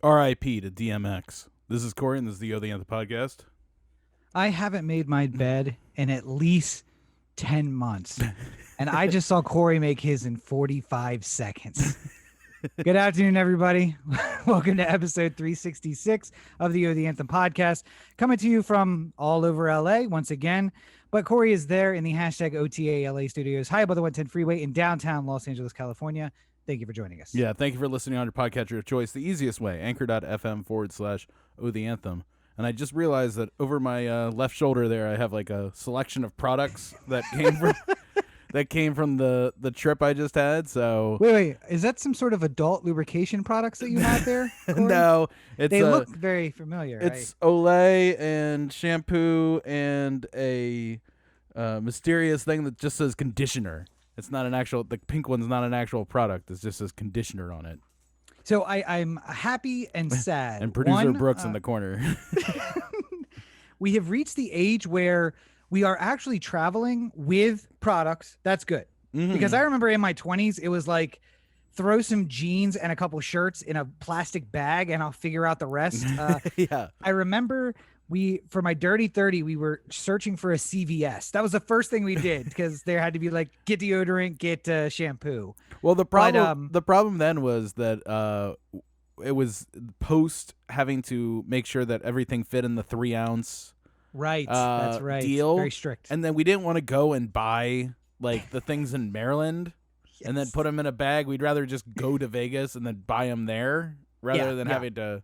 R.I.P. to DMX. This is Cory, and this is the O The Anthem podcast. I haven't made my bed in at least 10 months, and I just saw Cory make his in 45 seconds. Good afternoon, everybody. Welcome to episode 366 of the O The Anthem podcast, coming to you from all over LA once again. But Cory is there in the hashtag OTA LA studios, high above the 110 freeway in downtown Los Angeles, California. Thank you for joining us. Yeah, thank you for listening on your podcatcher of choice, the easiest way, anchor.fm/O The Anthem. And I just realized that over my left shoulder there, I have like a selection of products that came from the trip I just had. So wait, is that some sort of adult lubrication products that you have there, Cory? No, they look very familiar. It's Olay and shampoo and a mysterious thing that just says conditioner. It's not an actual. The pink one's not an actual product. It just says conditioner on it. So I'm happy and sad. And producer Brooks in the corner. We have reached the age where we are actually traveling with products. That's good. Mm-hmm. Because I remember in my 20s, it was like, throw some jeans and a couple shirts in a plastic bag and I'll figure out the rest. Yeah. I remember for my Dirty 30, we were searching for a CVS. That was the first thing we did because there had to be like, get deodorant, get shampoo. Well, the problem then was that it was post having to make sure that everything fit in the 3-ounce right. That's right. deal. Very strict. And then we didn't want to go and buy like the things in Maryland and then put them in a bag. We'd rather just go to Vegas and then buy them there rather than having to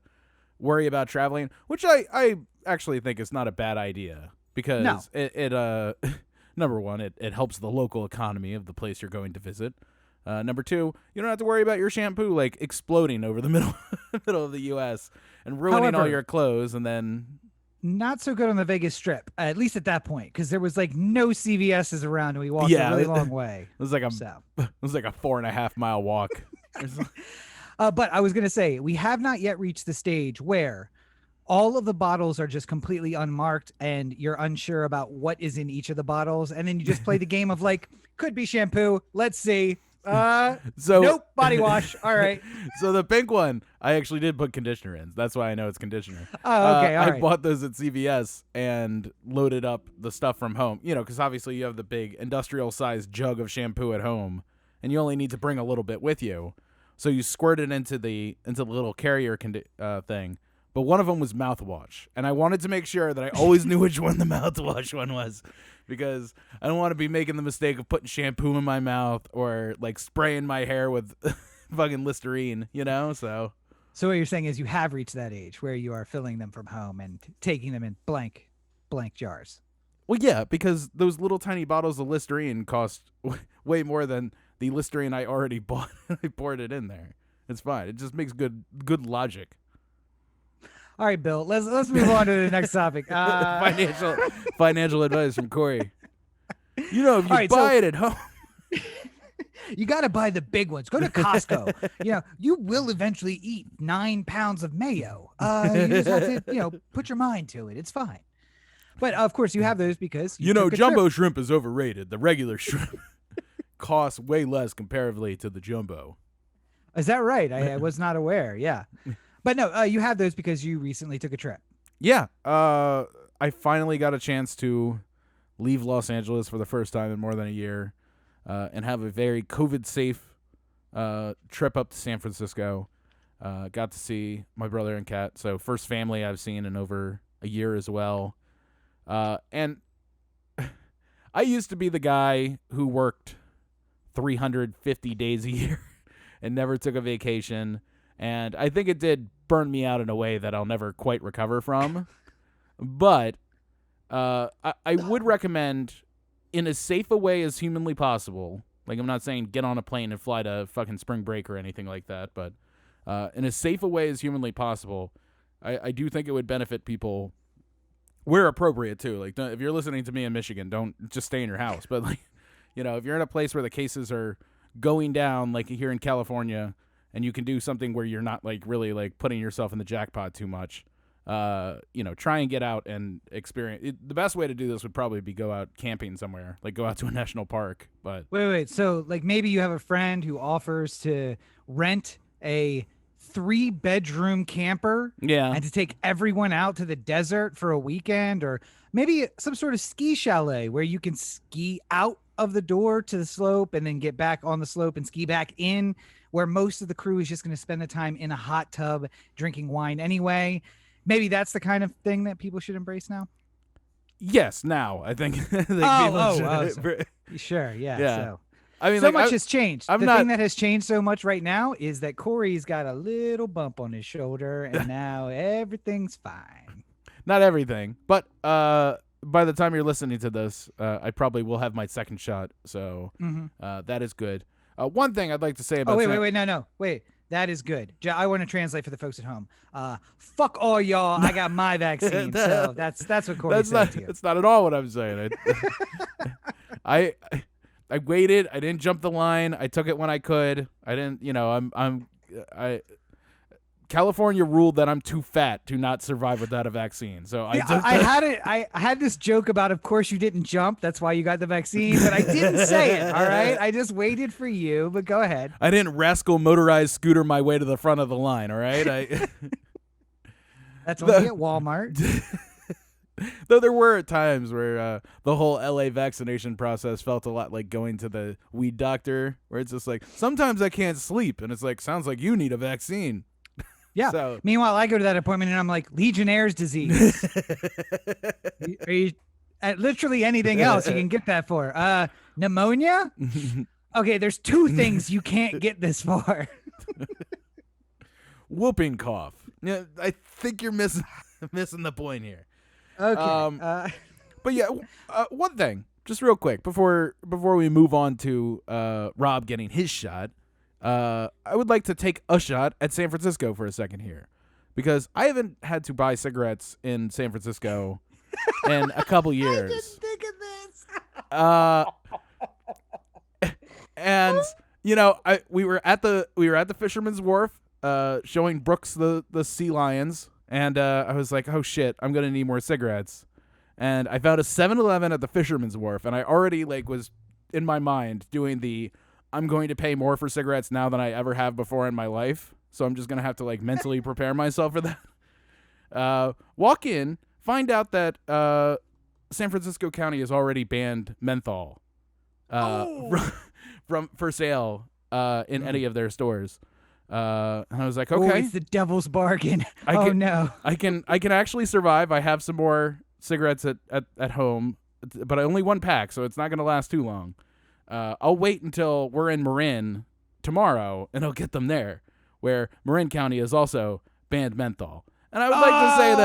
worry about traveling, which I actually think is not a bad idea because it number one, it helps the local economy of the place you're going to visit. Number two, you don't have to worry about your shampoo like exploding over the middle of the U.S. and ruining all your clothes, and then not so good on the Vegas Strip, at least at that point, because there was like no CVS's around, and we walked a really long way. It was like a 4.5 mile walk. But I was gonna say we have not yet reached the stage where all of the bottles are just completely unmarked, and you're unsure about what is in each of the bottles, and then you just play the game of like, could be shampoo. Let's see. Nope, body wash. All right. So the pink one, I actually did put conditioner in. That's why I know it's conditioner. Oh, okay. I bought those at CVS and loaded up the stuff from home. You know, because obviously you have the big industrial-sized jug of shampoo at home, and you only need to bring a little bit with you. So you squirt it into the little carrier thing. But one of them was mouthwash, and I wanted to make sure that I always knew which one the mouthwash one was, because I don't want to be making the mistake of putting shampoo in my mouth or like spraying my hair with fucking Listerine, you know? So what you're saying is you have reached that age where you are filling them from home and taking them in blank jars. Well, yeah, because those little tiny bottles of Listerine cost way more than the Listerine I already bought. I poured it in there. It's fine. It just makes good logic. All right, Bill, let's move on to the next topic. Financial advice from Cory. You know, if you buy it at home. You got to buy the big ones. Go to Costco. You will eventually eat 9 pounds of mayo. You just have to, put your mind to it. It's fine. But, of course, you have those because jumbo shrimp is overrated. The regular shrimp costs way less comparatively to the jumbo. Is that right? I was not aware. Yeah. But no, you have those because you recently took a trip. Yeah. I finally got a chance to leave Los Angeles for the first time in more than a year and have a very COVID-safe trip up to San Francisco. Got to see my brother and Kat. So first family I've seen in over a year as well. And I used to be the guy who worked 350 days a year and never took a vacation. And I think it did burn me out in a way that I'll never quite recover from. But I would recommend, in as safe a way as humanly possible, like I'm not saying get on a plane and fly to fucking spring break or anything like that, but in as safe a way as humanly possible, I do think it would benefit people where appropriate too. Like if you're listening to me in Michigan, don't just stay in your house. But like, if you're in a place where the cases are going down, like here in California, and you can do something where you're not like really like putting yourself in the jackpot too much, try and get out and experience it. The best way to do this would probably be go out camping somewhere, like go out to a national park. But wait. So like maybe you have a friend who offers to rent a 3-bedroom camper Yeah. and to take everyone out to the desert for a weekend, or maybe some sort of ski chalet where you can ski out of the door to the slope and then get back on the slope and ski back in, where most of the crew is just going to spend the time in a hot tub drinking wine anyway. Maybe that's the kind of thing that people should embrace now. Yes, now I think. Sure, yeah. Yeah. So. I mean, so much has changed. I'm the not- thing that has changed so much right now is that Cory's got a little bump on his shoulder, and now everything's fine. Not everything, but by the time you're listening to this, I probably will have my second shot, so that is good. One thing I'd like to say about wait. That is good. I want to translate for the folks at home. Fuck all y'all. I got my vaccine. So that's what Cory said to you. That's not at all what I'm saying. I waited. I didn't jump the line. I took it when I could. I didn't. California ruled that I'm too fat to not survive without a vaccine. So I had this joke about, of course you didn't jump. That's why you got the vaccine, but I didn't say it. All right. I just waited for you, but go ahead. I didn't rascal motorized scooter my way to the front of the line. All right. That's only at Walmart. Though there were times where the whole LA vaccination process felt a lot like going to the weed doctor, where it's just like, sometimes I can't sleep. And it's like, sounds like you need a vaccine. Yeah. So, meanwhile, I go to that appointment and I'm like, Legionnaire's disease. Are you at literally anything else you can get that for? Pneumonia? Okay, there's 2 things you can't get this for. Whooping cough. Yeah, I think you're missing the point here. Okay. But yeah, one thing, just real quick, before we move on to Rob getting his shot, I would like to take a shot at San Francisco for a second here, because I haven't had to buy cigarettes in San Francisco in a couple years. I didn't think of this. And we were at the Fisherman's Wharf, showing Brooks the sea lions, and I was like, oh shit, I'm gonna need more cigarettes, and I found a 7-Eleven at the Fisherman's Wharf, and I already was in my mind doing the, I'm going to pay more for cigarettes now than I ever have before in my life, so I'm just going to have to mentally prepare myself for that. Walk in, find out that San Francisco County has already banned menthol for sale in any of their stores. And I was like, okay. It's the devil's bargain. No. I can actually survive. I have some more cigarettes at home, but only 1 pack, so it's not going to last too long. I'll wait until we're in Marin tomorrow, and I'll get them there, where Marin County has also banned menthol. And I would like to say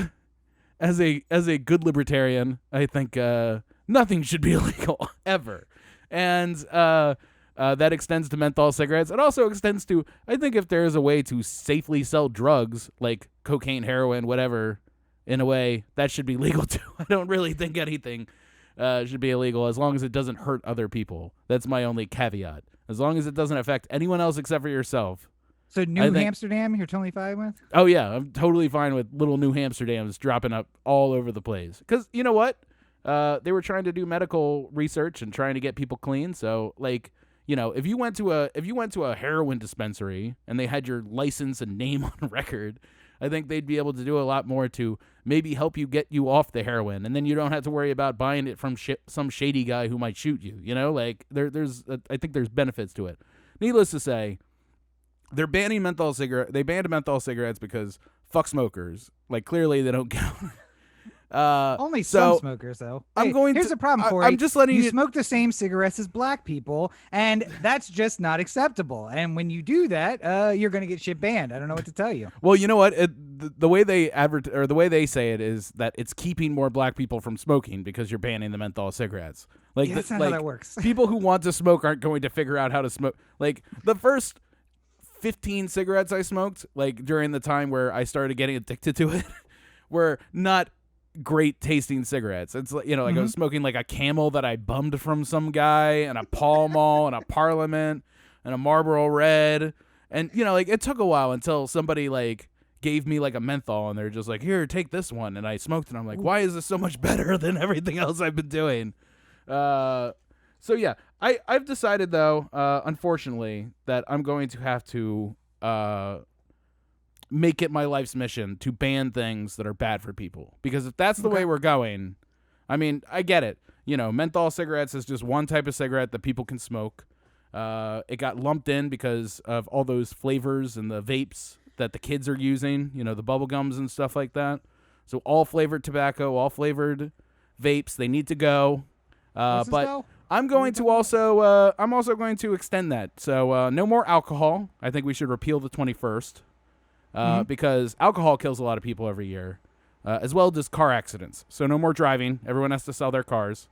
this. As a good libertarian, I think nothing should be illegal, ever. And that extends to menthol cigarettes. It also extends to, I think if there is a way to safely sell drugs, like cocaine, heroin, whatever, in a way, that should be legal too. I don't really think anything should be illegal as long as it doesn't hurt other people. That's my only caveat. As long as it doesn't affect anyone else except for yourself. So New Amsterdam, you're totally fine with? Oh, yeah. I'm totally fine with little New Amsterdams dropping up all over the place. Because you know what? They were trying to do medical research and trying to get people clean. So, if you went to a heroin dispensary and they had your license and name on record, I think they'd be able to do a lot more to maybe help you get you off the heroin, and then you don't have to worry about buying it from some shady guy who might shoot you. I think there's benefits to it. Needless to say, they banned menthol cigarettes because fuck smokers. Clearly they don't count. Only some smokers, though. Here's the problem, Cory. I'm just letting you smoke the same cigarettes as black people, and that's just not acceptable. And when you do that, you're going to get shit banned. I don't know what to tell you. Well, you know what? The way they the way they say it is that it's keeping more black people from smoking because you're banning the menthol cigarettes. That's not how that works. People who want to smoke aren't going to figure out how to smoke. The first 15 cigarettes I smoked, during the time where I started getting addicted to it, were not great tasting cigarettes. It's I was smoking a Camel that I bummed from some guy, and a Pall Mall, and a Parliament, and a Marlboro Red, and it took a while until somebody gave me a menthol, and they're just here, take this one, and I smoked it. And I'm like, why is this so much better than everything else I've been doing? So yeah, I've decided though, unfortunately, that I'm going to have to make it my life's mission to ban things that are bad for people. Because if that's the way we're going, I mean, I get it. You know, menthol cigarettes is just one type of cigarette that people can smoke. It got lumped in because of all those flavors and the vapes that the kids are using, you know, the bubble gums and stuff like that. So all flavored tobacco, all flavored vapes, they need to go. But I'm going to also I'm also going to extend that. So no more alcohol. I think we should repeal the 21st. Because alcohol kills a lot of people every year, as well as car accidents. So no more driving. Everyone has to sell their cars.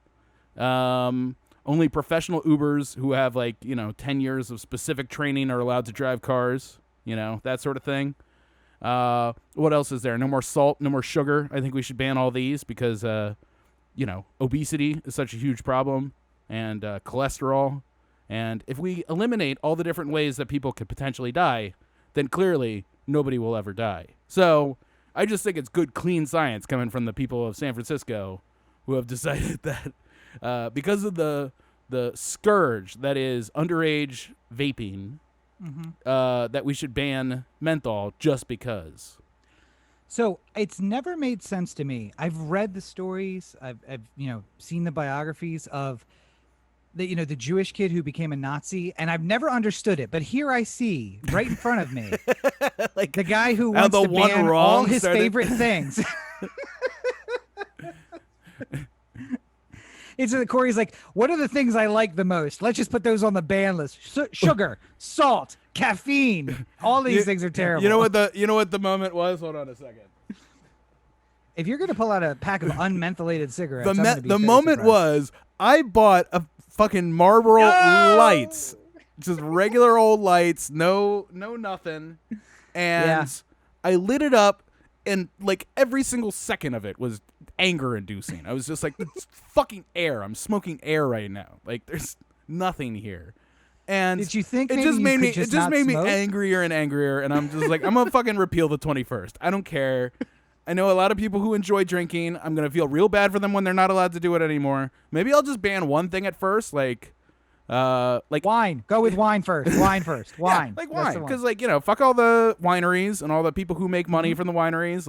Only professional Ubers who have 10 years of specific training are allowed to drive cars, that sort of thing. What else is there? No more salt, no more sugar. I think we should ban all these because, obesity is such a huge problem, and cholesterol. And if we eliminate all the different ways that people could potentially die, then clearly nobody will ever die. So I just think it's good, clean science coming from the people of San Francisco who have decided that because of the scourge that is underage vaping, that we should ban menthol just because. So it's never made sense to me. I've read the stories. I've seen the biographies of the Jewish kid who became a Nazi, and I've never understood it. But here I see right in front of me, the guy who wants to ban all his favorite things. It's Corey's like, what are the things I like the most? Let's just put those on the ban list. Sugar, salt, caffeine. All these things are terrible. You know what the moment was? Hold on a second. If you're gonna pull out a pack of unmentholated cigarettes, the moment was I bought a fucking Marlboro Lights, just regular old lights, no nothing, and I lit it up, and every single second of it was anger-inducing. I was just like, it's fucking air. I'm smoking air right now. There's nothing here. And did you think it just made me angrier and angrier, and I'm just like, I'm gonna fucking repeal the 21st. I don't care. I know a lot of people who enjoy drinking. I'm going to feel real bad for them when they're not allowed to do it anymore. Maybe I'll just ban one thing at first, like wine. Go with wine first. Wine first. Wine. Yeah, wine. Because, fuck all the wineries and all the people who make money from the wineries.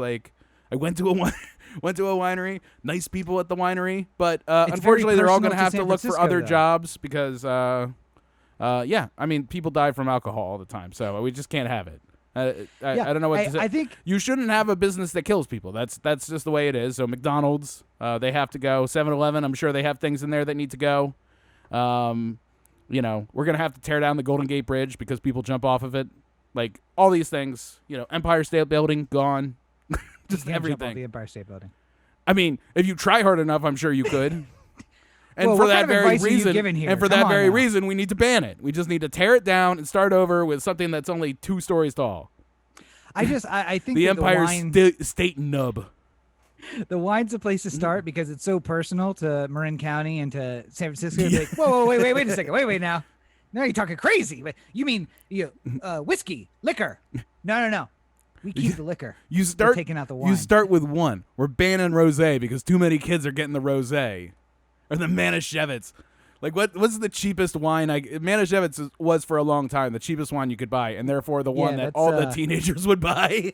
I went to a winery, nice people at the winery, but unfortunately they're all going to have to look for other jobs because, people die from alcohol all the time, so we just can't have it. I don't know what to say. I think you shouldn't have a business that kills people. That's just the way it is. So McDonald's, they have to go. 7-Eleven, I'm sure they have things in there that need to go. We're gonna have to tear down the Golden Gate Bridge because people jump off of it. All these things. Empire State Building gone. Just you can't everything. Jump off the Empire State Building. I mean, if you try hard enough, I'm sure you could. And well, for that very reason, we need to ban it. We just need to tear it down and start over with something that's only 2 stories tall. I think the Empire State nub. The wine's a place to start because it's so personal to Marin County and to San Francisco. Yeah. Whoa, wait a second. Wait now. Now you're talking crazy. You mean whiskey, liquor? No. We keep the liquor. We're taking out the wine. You start with one. We're banning rosé because too many kids are getting the rosé. Or the Manischewitz. What's the cheapest wine? Manischewitz was for a long time the cheapest wine you could buy, and therefore the one that all the teenagers would buy.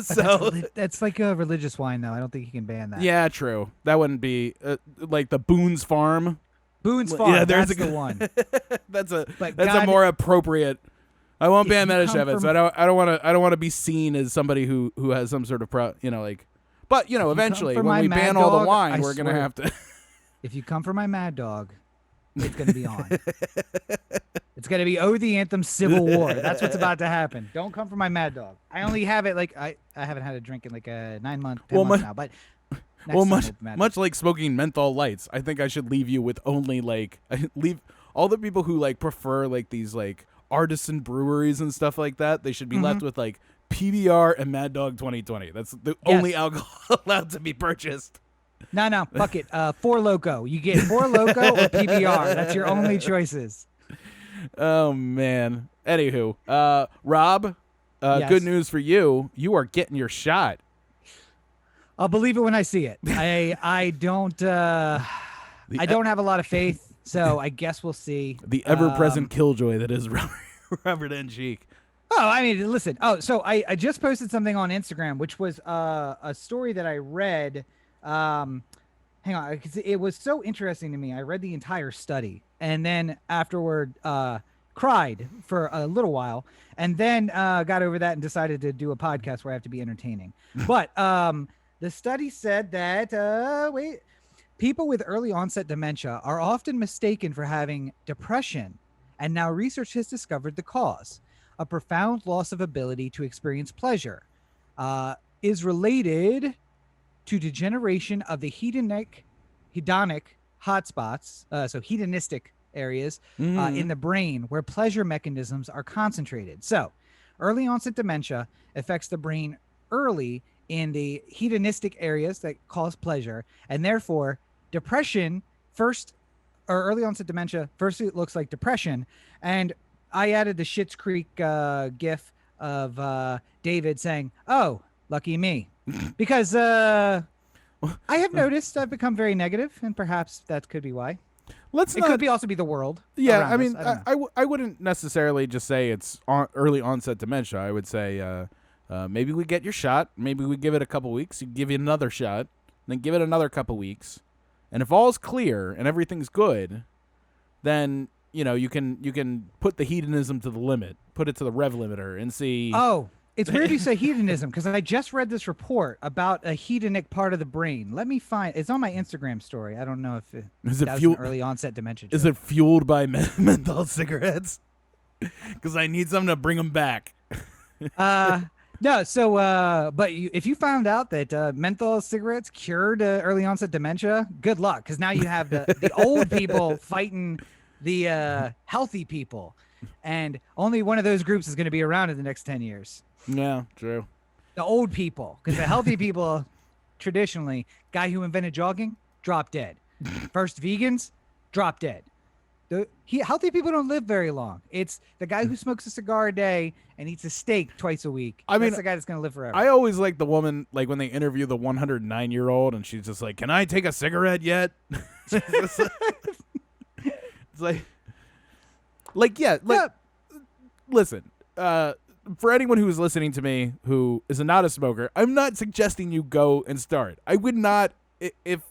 So that's like a religious wine, though. I don't think you can ban that. Yeah, true. That wouldn't be like the Boone's Farm. Boone's Farm. Yeah, that's the one. that's a more appropriate. I won't ban Manischewitz. I don't want to be seen as somebody who has some sort of But eventually when we ban all the wine, we're gonna have to. If you come for my Mad Dog, it's going to be on. It's going to be O The Anthem Civil War. That's what's about to happen. Don't come for my Mad Dog. I only have it I haven't had a drink in a 9 month, 10 months now. But much like smoking menthol lights, I think I should leave you with only leave all the people who prefer these artisan breweries and stuff like that. They should be left with PBR and Mad Dog 2020. That's the only alcohol allowed to be purchased. No, fuck it. 4 Loko. You get 4 Loko or PBR. That's your only choices. Oh, man. Anywho, Rob, yes. Good news for you. You are getting your shot. I'll believe it when I see it. I don't have a lot of faith So I guess we'll see. The ever-present killjoy that is Robert N. Cheek. Oh, I mean, listen. Oh, so I just posted something on Instagram, which was a story that I read. Hang on, 'cause it was so interesting to me. I read the entire study, and then afterward cried for a little while, and then got over that and decided to do a podcast where I have to be entertaining. But the study said that people with early onset dementia are often mistaken for having depression, and now research has discovered the cause. A profound loss of ability to experience pleasure is related to degeneration of the hedonic hotspots, so hedonistic areas in the brain where pleasure mechanisms are concentrated. So early onset dementia affects the brain early in the hedonistic areas that cause pleasure, and therefore depression first, or early onset dementia first, it looks like depression. And I added the Schitt's Creek gif of David saying, "Oh, lucky me," because I have noticed I've become very negative, and perhaps that could be why. It could also be the world. Yeah, I mean, I wouldn't necessarily just say it's early onset dementia. I would say maybe we get your shot. Maybe we give it a couple weeks. You give it another shot, then give it another couple weeks. And if all's clear and everything's good, then you can put the hedonism to the limit, put it to the rev limiter, and see. Oh, it's weird you say hedonism, because I just read this report about a hedonic part of the brain. Let me find. It's on my Instagram story. I don't know if that was an early onset dementia joke. Is it fueled by menthol cigarettes? Because I need something to bring them back. No, so but if you found out that menthol cigarettes cured early onset dementia, good luck, because now you have the old people fighting the healthy people, and only one of those groups is going to be around in the next 10 years. Yeah, true. The old people, because the healthy people, traditionally, guy who invented jogging, drop dead. First vegans, drop dead. Healthy people don't live very long. It's the guy who smokes a cigar a day and eats a steak twice a week. That's the guy that's going to live forever. I always like the woman, like when they interview the 109-year-old, and she's just like, "Can I take a cigarette yet?" It's listen, for anyone who is listening to me who is not a smoker, I'm not suggesting you go and start. I would not, if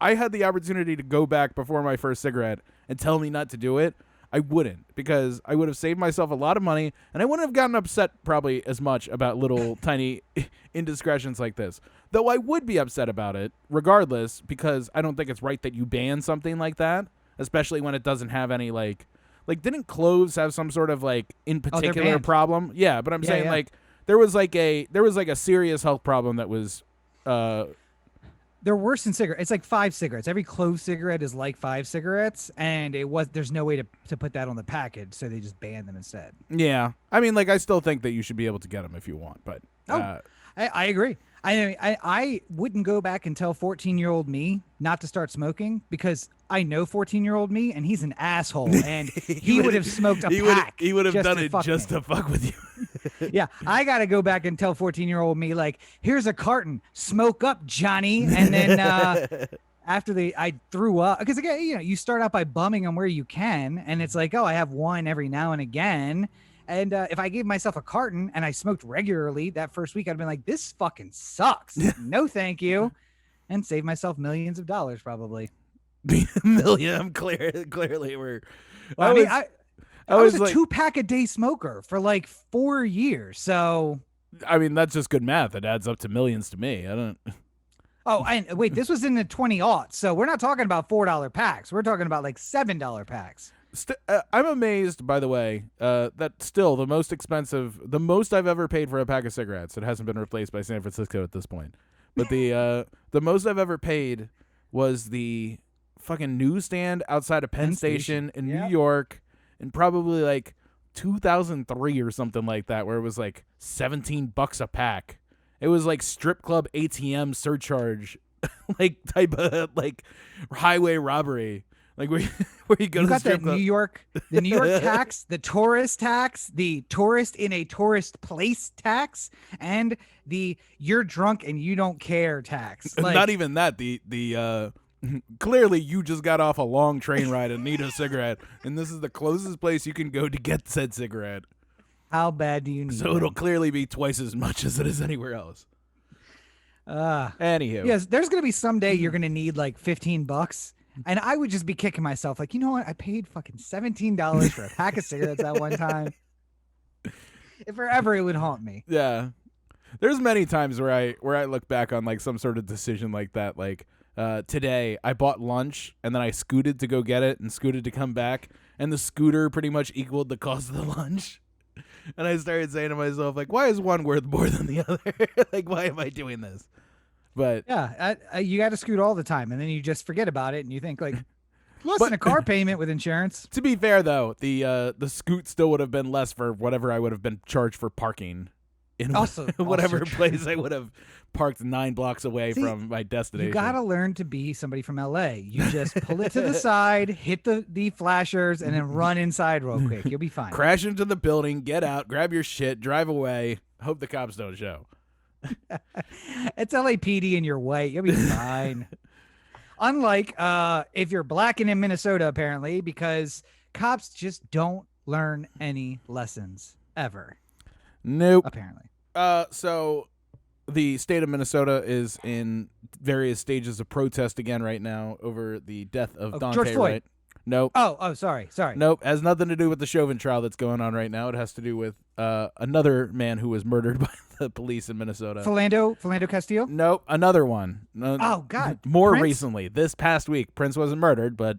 I had the opportunity to go back before my first cigarette and tell me not to do it, I wouldn't, because I would have saved myself a lot of money, and I wouldn't have gotten upset probably as much about little tiny indiscretions like this. Though I would be upset about it regardless, because I don't think it's right that you ban something like that, especially when it doesn't have any like didn't cloves have some sort of like in particular problem? Yeah, but I'm saying like there was like a serious health problem that was they're worse than cigarettes. It's like 5 cigarettes. Every clove cigarette is like 5 cigarettes, and there's no way to put that on the package, so they just banned them instead. Yeah, I mean, like I still think that you should be able to get them if you want, but I agree. I wouldn't go back and tell 14-year-old me not to start smoking, because I know 14-year-old me, and he's an asshole, and he would have smoked a pack. He would have done it just to fuck with you. Yeah, I got to go back and tell 14-year-old me, like, here's a carton, smoke up, Johnny. And then after I threw up, because again, you start out by bumming them where you can, and it's like, oh, I have one every now and again. And if I gave myself a carton and I smoked regularly that first week, I'd been like, this fucking sucks. No, thank you. And save myself millions of dollars, probably. Million, clearly we're. Well, I was a 2-pack a day smoker for like 4 years. So, I mean, that's just good math. It adds up to millions to me. I don't. Oh, and wait, this was in the 20-aughts. So we're not talking about $4 packs. We're talking about like $7 packs. I'm amazed, by the way, that still the most I've ever paid for a pack of cigarettes. It hasn't been replaced by San Francisco at this point. But the most I've ever paid was the fucking newsstand outside of Penn Station in New York, in probably like 2003 or something like that, where it was like $17 a pack. It was like strip club ATM surcharge, like type of like highway robbery. Like where you go to the strip club. The New York tax, the tourist tax, the tourist in a tourist place tax, and the you're drunk and you don't care tax. Like, not even that. The Clearly, you just got off a long train ride and need a cigarette, and this is the closest place you can go to get said cigarette. How bad do you need So it'll clearly be twice as much as it is anywhere else. Anywho. Yes, there's going to be someday you're going to need like $15. And I would just be kicking myself. Like, you know what? I paid fucking $17 for a pack of cigarettes that one time. If forever it would haunt me. Yeah. There's many times where I look back on like some sort of decision like that. Like today I bought lunch and then I scooted to go get it and scooted to come back. And the scooter pretty much equaled the cost of the lunch. And I started saying to myself, like, why is one worth more than the other? Like, why am I doing this? But yeah, you got to scoot all the time, and then you just forget about it, and you think like, less than a car payment with insurance. To be fair, though, the scoot still would have been less for whatever I would have been charged for parking in whatever place I would have parked 9 blocks away from my destination. You got to learn to be somebody from LA. You just pull it to the side, hit the flashers, and then run inside real quick. You'll be fine. Crash into the building, get out, grab your shit, drive away. Hope the cops don't show. It's LAPD and you're white. You'll be fine. Unlike if you're black and in Minnesota, apparently, because cops just don't learn any lessons ever. Nope. Apparently. So the state of Minnesota is in various stages of protest again right now over the death of Daunte George Floyd. Wright. Nope. Oh, sorry. Nope. Has nothing to do with the Chauvin trial that's going on right now. It has to do with another man who was murdered by the police in Minnesota. Philando Castillo? Nope. Another one. Oh, God. More Prince? Recently. This past week. Prince wasn't murdered, but...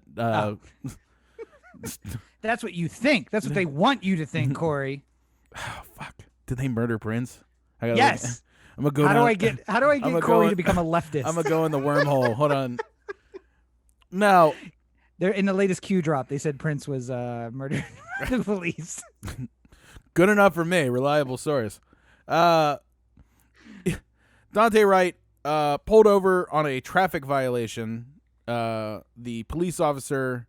That's what you think. That's what they want you to think, Cory. Oh, fuck. Did they murder Prince? Yes. I'm gonna go How do I get Cory to become a leftist? I'm gonna go in the wormhole. Hold on. No. They're in the latest Q drop. They said Prince was murdered by the police. Good enough for me. Reliable source. Daunte Wright pulled over on a traffic violation. The police officer,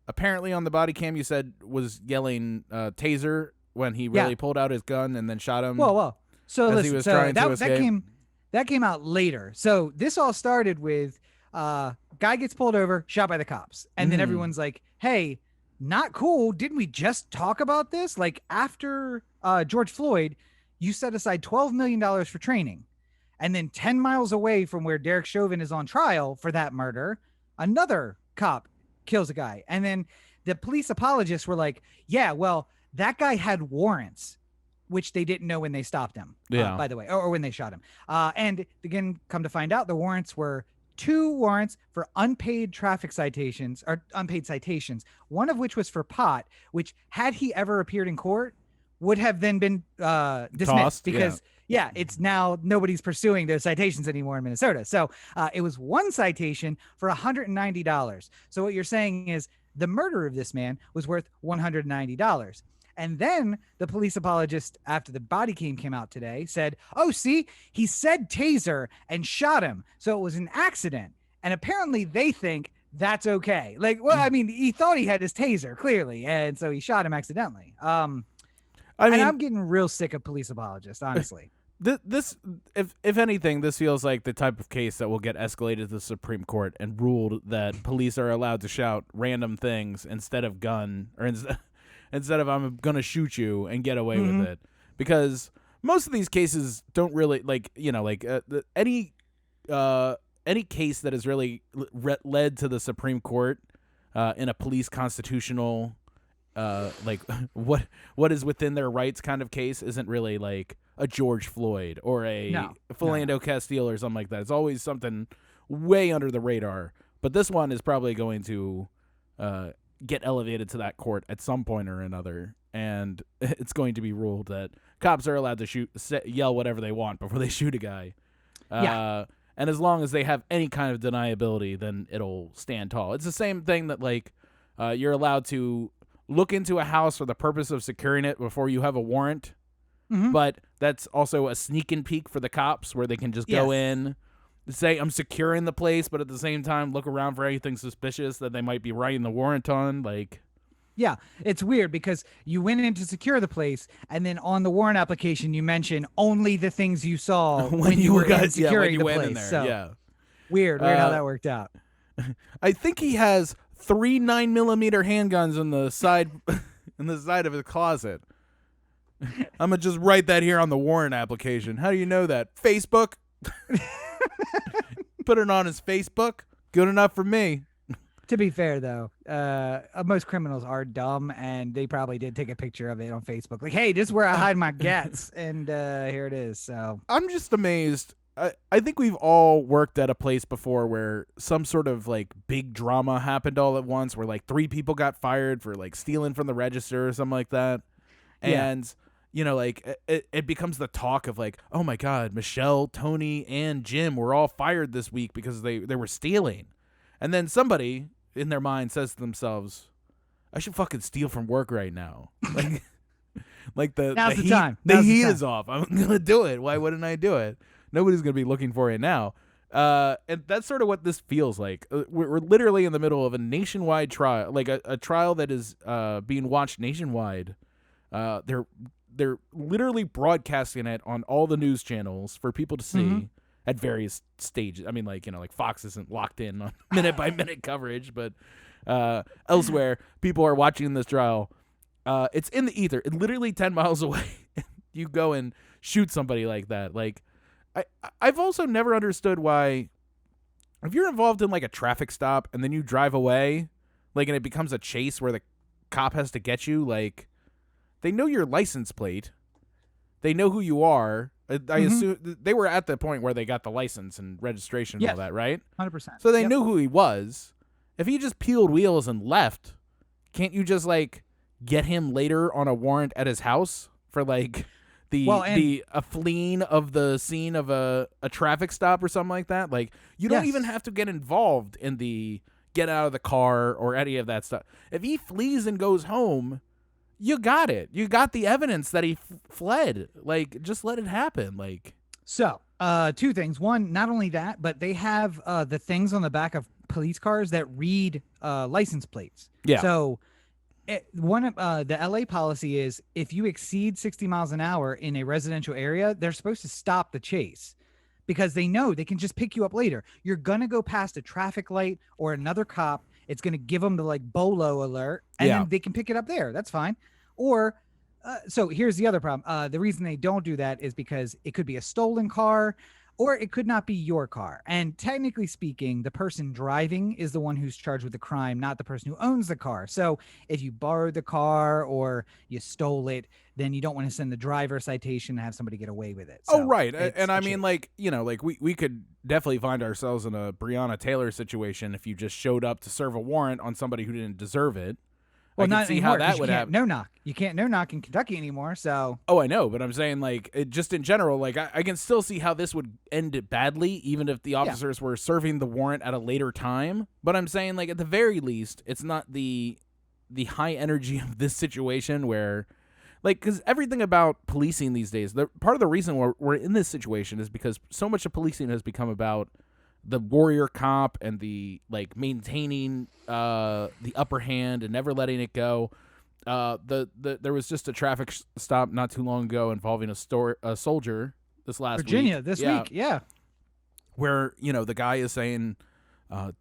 apparently on the body cam, you said was yelling taser when he really pulled out his gun and then shot him. Whoa. So as listen, he was trying to escape. that came out later. So this all started with guy gets pulled over, shot by the cops, and then everyone's like, "Hey, not cool. Didn't we just talk about this? Like after George Floyd, you set aside $12 million for training, and then 10 miles away from where Derek Chauvin is on trial for that murder, another cop kills a guy, and then the police apologists were like, yeah, well, that guy had warrants." Which they didn't know when they stopped him, by the way, or when they shot him. And again, come to find out, the warrants were 2 warrants for unpaid traffic citations, or unpaid citations, one of which was for pot, which had he ever appeared in court, would have then been dismissed. Tossed, because it's now nobody's pursuing those citations anymore in Minnesota. So it was 1 citation for $190. So what you're saying is the murder of this man was worth $190. And then the police apologist, after the body came out today, said, oh, see, he said taser and shot him. So it was an accident. And apparently they think that's okay. Like, well, I mean, he thought he had his taser, clearly. And so he shot him accidentally. I'm getting real sick of police apologists, honestly. This, if anything, this feels like the type of case that will get escalated to the Supreme Court and ruled that police are allowed to shout random things instead of gun, or instead of I'm going to shoot you and get away with it. Because most of these cases don't really, any case that has really led to the Supreme Court in a police constitutional, what is within their rights kind of case isn't really like a George Floyd or a Philando Castile or something like that. It's always something way under the radar. But this one is probably going to get elevated to that court at some point or another, and it's going to be ruled that cops are allowed to yell whatever they want before they shoot a guy. And as long as they have any kind of deniability, then it'll stand tall. It's the same thing that you're allowed to look into a house for the purpose of securing it before you have a warrant, but that's also a sneak and peek for the cops where they can just go in, say I'm securing the place, but at the same time look around for anything suspicious that they might be writing the warrant on. Yeah, it's weird because you went in to secure the place, and then on the warrant application you mention only the things you saw when you were in securing the place. Weird how that worked out. I think he has 3 9mm handguns on the side, in the side of his closet. I'm gonna just write that here on the warrant application. How do you know that? Facebook. Put it on his Facebook. Good enough for me. To be fair, though, most criminals are dumb, and they probably did take a picture of it on Facebook. Like, hey, this is where I hide my gats, and here it is. So I'm just amazed. I think we've all worked at a place before where some sort of like big drama happened all at once, where like 3 people got fired for like stealing from the register or something like that. And, like it becomes the talk of like, oh my God, Michelle, Tony, and Jim were all fired this week because they were stealing. And then somebody in their mind says to themselves, I should fucking steal from work right now. Like now's the heat, time. The heat is off. I'm going to do it. Why wouldn't I do it? Nobody's going to be looking for it now. And that's sort of what this feels like. We're literally in the middle of a nationwide trial, like a trial that is being watched nationwide. They're literally broadcasting it on all the news channels for people to see at various stages. I mean, like Fox isn't locked in on minute by minute coverage, but elsewhere, people are watching this trial. It's in the ether. It's literally 10 miles away. You go and shoot somebody like that. Like, I've also never understood why, if you're involved in like a traffic stop and then you drive away, like, and it becomes a chase where the cop has to get you, like, they know your license plate, they know who you are. I assume they were at the point where they got the license and registration and all that, right? 100%. So they knew who he was. If he just peeled wheels and left, can't you just like get him later on a warrant at his house for like a fleeing of the scene of a traffic stop or something like that? Like, you don't even have to get involved in the get out of the car or any of that stuff. If he flees and goes home, you got it. You got the evidence that he fled. Like, just let it happen. Like, so 2 things. One, not only that, but they have the things on the back of police cars that read license plates. Yeah. So one of the LA policy is if you exceed 60 miles an hour in a residential area, they're supposed to stop the chase because they know they can just pick you up later. You're going to go past a traffic light or another cop. It's going to give them the like BOLO alert and then they can pick it up there. That's fine. Or so here's the other problem. The reason they don't do that is because it could be a stolen car or it could not be your car. And technically speaking, the person driving is the one who's charged with the crime, not the person who owns the car. So if you borrowed the car or you stole it, then you don't want to send the driver a citation and have somebody get away with it. So right. And I mean, like, like we could definitely find ourselves in a Breonna Taylor situation if you just showed up to serve a warrant on somebody who didn't deserve it. Well, I not see anymore, how that would happen. No knock. You can't no knock in Kentucky anymore. So. Oh, I know, but I'm saying like just in general, like I can still see how this would end badly, even if the officers were serving the warrant at a later time. But I'm saying like at the very least, it's not the high energy of this situation where, like, because everything about policing these days, part of the reason we're in this situation is because so much of policing has become about the warrior cop and the like maintaining the upper hand and never letting it go. There was just a traffic stop not too long ago involving a soldier this last Virginia week. this week, where the guy is saying, I'm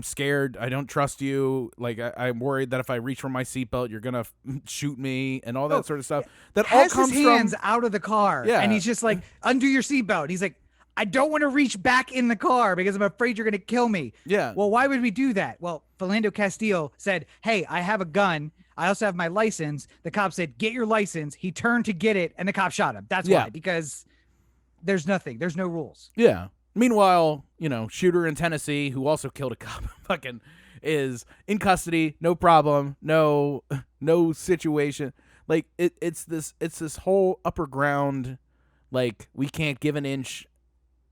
scared. I don't trust you. Like I'm worried that if I reach for my seatbelt, you're gonna shoot me and all that sort of stuff. That all comes his hands out of the car, and he's just like, undo your seatbelt. He's like, I don't want to reach back in the car because I'm afraid you're going to kill me. Yeah. Well, why would we do that? Well, Philando Castile said, hey, I have a gun. I also have my license. The cop said, get your license. He turned to get it, and the cop shot him. That's why, because there's nothing. There's no rules. Yeah. Meanwhile, shooter in Tennessee who also killed a cop fucking is in custody. No problem. No situation. Like it's this whole upper ground, like we can't give an inch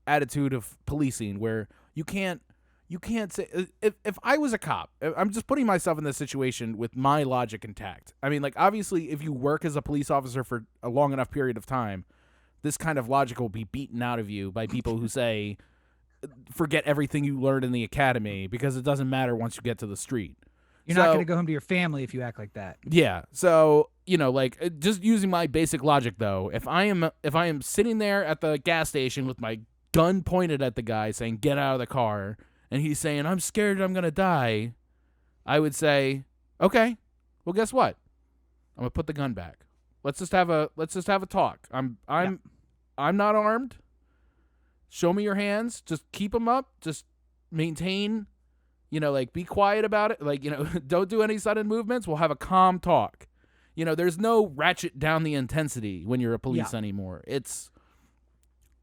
attitude of policing where you can't say if I was a cop, I'm just putting myself in this situation with my logic intact. I mean, like, obviously if you work as a police officer for a long enough period of time, this kind of logic will be beaten out of you by people who say forget everything you learned in the academy because it doesn't matter once you get to the street. You're not going to go home to your family if you act like that. Yeah. So, just using my basic logic though, if I am sitting there at the gas station with my gun pointed at the guy saying, get out of the car, and he's saying, I'm scared I'm going to die, I would say, okay, well, guess what? I'm going to put the gun back. Let's just have a talk. I'm not armed. Show me your hands. Just keep them up. Just maintain, like, be quiet about it. Like, don't do any sudden movements. We'll have a calm talk. There's no ratchet down the intensity when you're a police anymore.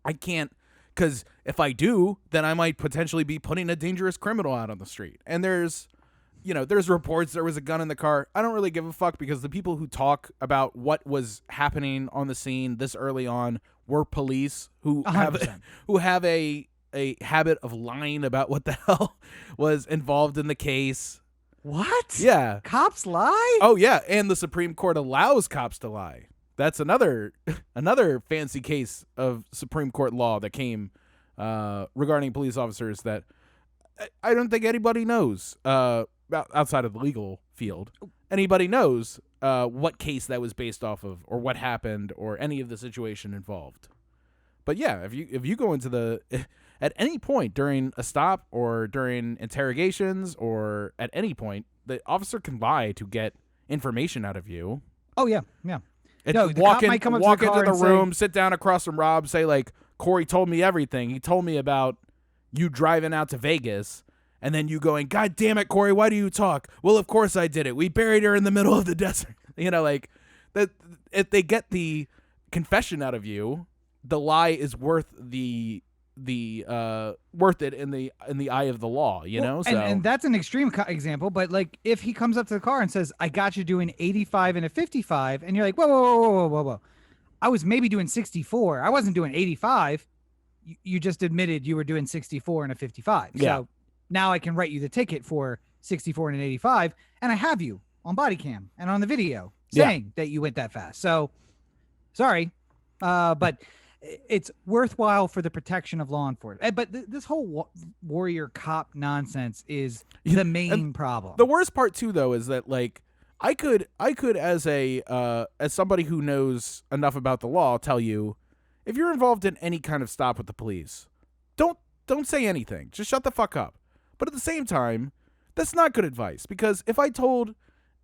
I can't, because if I do, then I might potentially be putting a dangerous criminal out on the street. And there's reports there was a gun in the car. I don't really give a fuck, because the people who talk about what was happening on the scene this early on were police who 100%. have a habit of lying about what the hell was involved in the case. What? Yeah. Cops lie? Oh, yeah. And the Supreme Court allows cops to lie. That's another fancy case of Supreme Court law that came regarding police officers that I don't think anybody knows outside of the legal field. Anybody knows what case that was based off of, or what happened, or any of the situation involved. But yeah, if you go into at any point during a stop or during interrogations or at any point, the officer can lie to get information out of you. Oh, yeah, yeah. No, walk into the room, sit down across from Rob, say, like, Cory told me everything. He told me about you driving out to Vegas, and then you going, God damn it, Cory, why do you talk? Well, of course I did it. We buried her in the middle of the desert. Like, that. If they get the confession out of you, the lie is worth worth it in the eye of the law, So and that's an extreme example, but like if he comes up to the car and says, I got you doing 85 and a 55, and you're like, whoa, I was maybe doing 64, I wasn't doing 85. You just admitted you were doing 64 and a 55. Yeah. So now I can write you the ticket for 64 and an 85, and I have you on body cam and on the video saying that you went that fast. So sorry, but it's worthwhile for the protection of law enforcement. But this whole warrior cop nonsense is the main problem. The worst part too, though, is that, like, I could as somebody who knows enough about the law tell you, if you're involved in any kind of stop with the police, don't say anything. Just shut the fuck up. But at the same time, that's not good advice, because if I told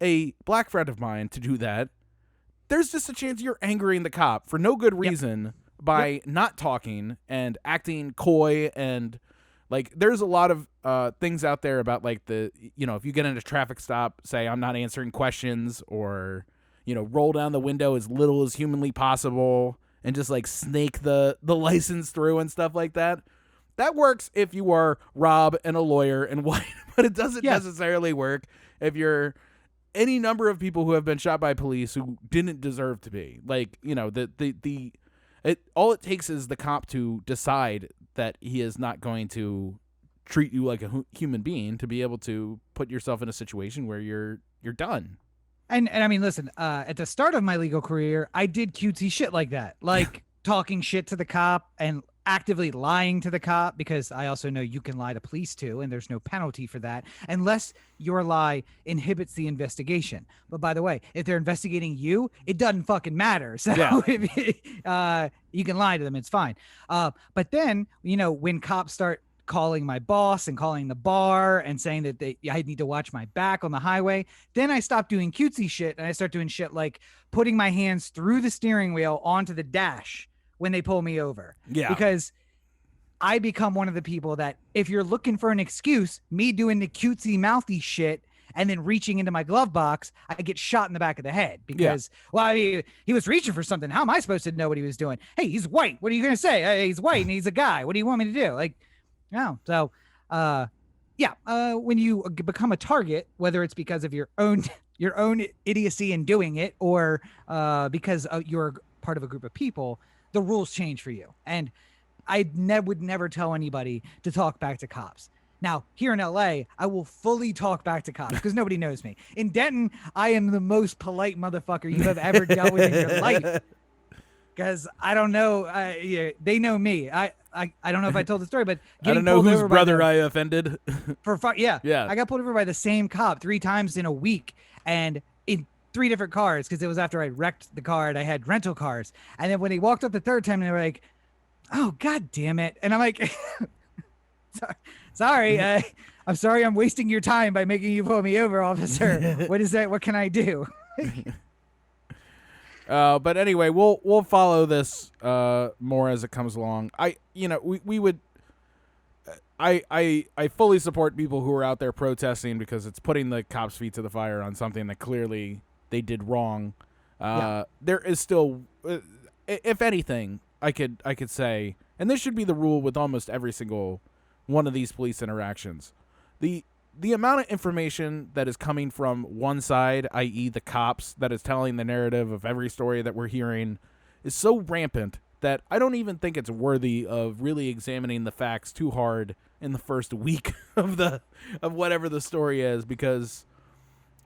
a black friend of mine to do that, there's just a chance you're angering the cop for no good reason by not talking and acting coy. And, like, there's a lot of things out there about, like, if you get in a traffic stop, say I'm not answering questions, or, roll down the window as little as humanly possible and just, like, snake the license through and stuff like that. That works if you are Rob and a lawyer and white, but it doesn't necessarily work if you're any number of people who have been shot by police who didn't deserve to be. Like, all it takes is the cop to decide that he is not going to treat you like a human being to be able to put yourself in a situation where you're done. And I mean, listen, at the start of my legal career, I did cutesy shit like that, like talking shit to the cop and actively lying to the cop, because I also know you can lie to police too, and there's no penalty for that unless your lie inhibits the investigation. But by the way, if they're investigating you, it doesn't fucking matter. So you can lie to them, it's fine. But then, when cops start calling my boss and calling the bar and saying that I need to watch my back on the highway, then I stop doing cutesy shit and I start doing shit like putting my hands through the steering wheel onto the dash when they pull me over. Yeah. Because I become one of the people that, if you're looking for an excuse, me doing the cutesy mouthy shit and then reaching into my glove box, I get shot in the back of the head because, he was reaching for something. How am I supposed to know what he was doing? Hey, he's white. What are you going to say? Hey, he's white and he's a guy. What do you want me to do? Like, no. So, when you become a target, whether it's because of your own idiocy in doing it, or because you're part of a group of people, the rules change for you. And I would never tell anybody to talk back to cops. Now, here in LA, I will fully talk back to cops because nobody knows me. In Denton, I am the most polite motherfucker you have ever dealt with in your life. Because I don't know, they know me. I don't know if I told the story, but I don't know whose brother I offended. I got pulled over by the same cop 3 times in a week, and in 3 different cars, because it was after I wrecked the car and I had rental cars. And then when he walked up the 3rd time, they were like, oh, God damn it. And I'm like, sorry. I'm sorry I'm wasting your time by making you pull me over, officer. What is that? What can I do? But anyway, we'll follow this more as it comes along. We would. I fully support people who are out there protesting because it's putting the cops' feet to the fire on something that clearly they did wrong. There is still, if anything, I could say, and this should be the rule with almost every single one of these police interactions. The amount of information that is coming from one side, i.e. the cops, that is telling the narrative of every story that we're hearing, is so rampant that I don't even think it's worthy of really examining the facts too hard in the first week of whatever the story is, because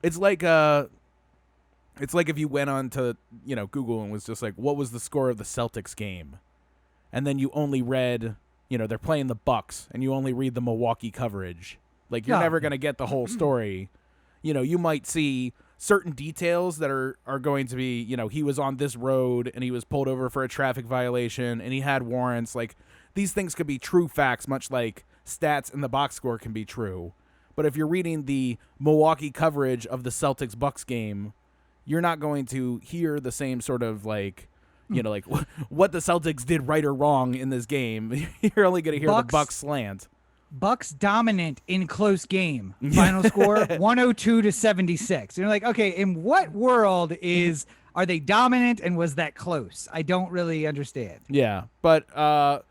it's like if you went on to Google and was just like, what was the score of the Celtics game, and then you only read they're playing the Bucks and you only read the Milwaukee coverage. Like, you're never going to get the whole story. You might see certain details that are going to be, he was on this road and he was pulled over for a traffic violation and he had warrants. Like, these things could be true facts, much like stats in the box score can be true. But if you're reading the Milwaukee coverage of the Celtics Bucks game, you're not going to hear the same sort of like what the Celtics did right or wrong in this game. You're only going to hear the Bucks slant. Bucks dominant in close game. Final score 102-76. And you're like, okay, in what world are they dominant and was that close? I don't really understand. Yeah, but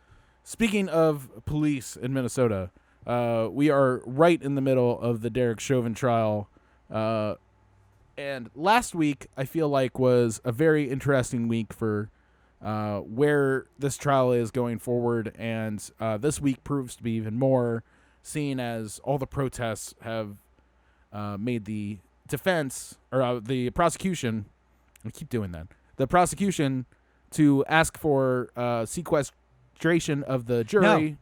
speaking of police in Minnesota, we are right in the middle of the Derek Chauvin trial. And last week, I feel like, was a very interesting week for where this trial is going forward. And this week proves to be even more, seeing as all the protests have made the defense, or the prosecution, I keep doing that, the prosecution to ask for sequestration of the jury. No.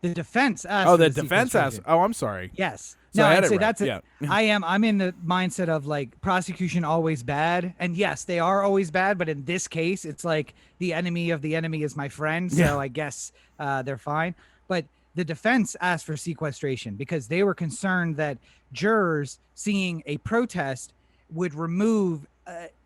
The defense asked. Oh, the defense asked. Oh, I'm sorry. Yes. So no, I had I'd say it right. that's it. Yeah. I'm in the mindset of like prosecution always bad. And yes, they are always bad. But in this case, it's like the enemy of the enemy is my friend. So I guess they're fine. But the defense asked for sequestration because they were concerned that jurors seeing a protest would remove